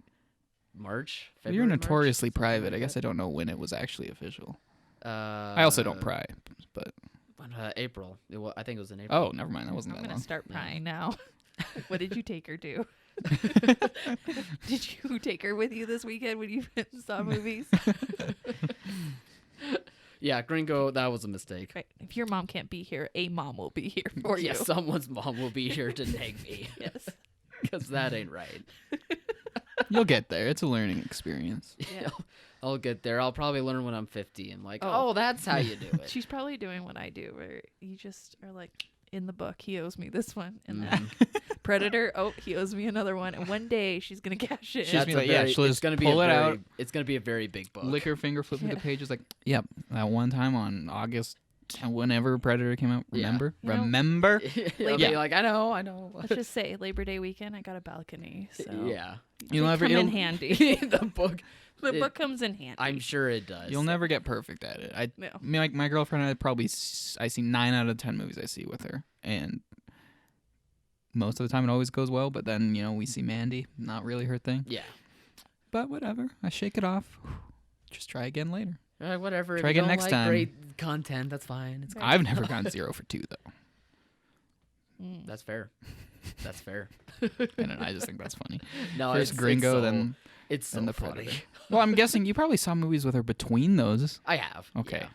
March. You're February, March, notoriously something private. like I guess that. I don't know when it was actually official. I I also don't pry, but April. I think it was in April. oh, never mind. That wasn't I'm that gonna long. start prying now. What did you take her to? Did you take her with you this weekend when you saw movies? Yeah, Gringo. That was a mistake. Right. If your mom can't be here, a mom will be here for you. Yeah, someone's mom will be here to nag me. Yes. Because that ain't right. You'll get there. It's a learning experience. Yeah. I'll get there. I'll probably learn when I'm 50 and like, Oh. oh, that's how you do it. She's probably doing what I do, where you just are like, in the book, he owes me this one, and Mhm. then Predator, oh, he owes me another one, and one day she's gonna cash it. She's in. That's be a like, yeah, very- she'll it's just gonna be pull a it very, out. It's gonna be a very big book. Lick her finger, flip through Yeah. the pages. Like, yep, that one time on August, whenever Predator came out. Yeah. Remember? You know, Remember? I'll Yeah. be like, I know. Let's just say Labor Day weekend, I got a balcony, so Yeah. You'll they never- come in it'll- handy. The book. The it- book comes in handy. I'm sure it does. You'll never get perfect at it. I No. mean, like my girlfriend, I see 9 out of 10 movies I see with her, and most of the time it always goes well. But then we see Mandy, not really her thing. Yeah. but whatever. I shake it off. Just try again later. Whatever. Try if you again don't next like time. great content, that's fine. It's Right. I've never gone 0 for 2 though, That's fair. That's fair. and I just think that's funny. No, First Gringo, then it's so then the funny. Predator. Well, I'm guessing you probably saw movies with her between those. I have. Okay. Yeah.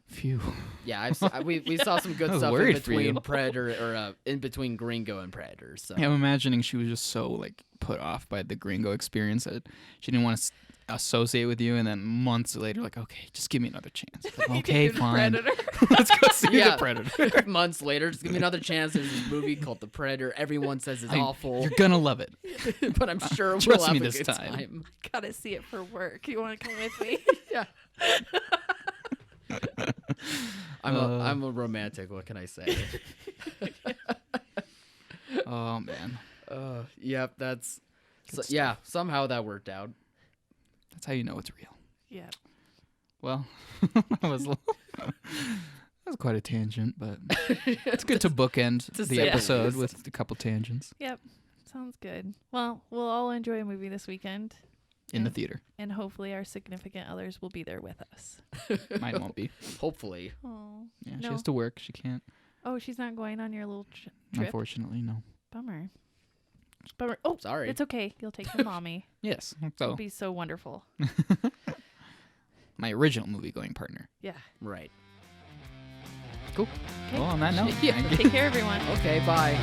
Phew. Yeah, we saw some good I was stuff in worried for between you. Predator or in between Gringo and Predator. So Yeah, I'm imagining she was just so like put off by the Gringo experience that she didn't want to associate with you, and then months later, like, okay, just give me another chance. Like, okay, fine. Let's go see Yeah. the Predator. months later, just give me another chance. There's this movie called The Predator. Everyone says it's awful, You're gonna love it. but I'm sure we'll Trust have me a this good time. time. Gotta see it for work. You want to come with me? Yeah. I'm a romantic. What can I say? Oh man, Yep. That's Good yeah. Somehow that worked out. that's how you know it's real. Yeah. Well, that was quite a tangent, but it's good to bookend To the say episode least. with a couple tangents Yep. Sounds good. Well, we'll all enjoy a movie this weekend, in the theater. and hopefully our significant others will be there with us. Mine won't be. Hopefully. Oh. Yeah, she No. has to work. She can't. Oh, she's not going on your little trip. Unfortunately, no. Bummer. Bummer. Oh, Sorry. it's okay. You'll take your mommy. Yes. It'll So be so wonderful. my original movie-going partner. Yeah. Right. Cool. Okay. Well, on that note, Yeah. thank you. Take care, everyone. Okay. Bye.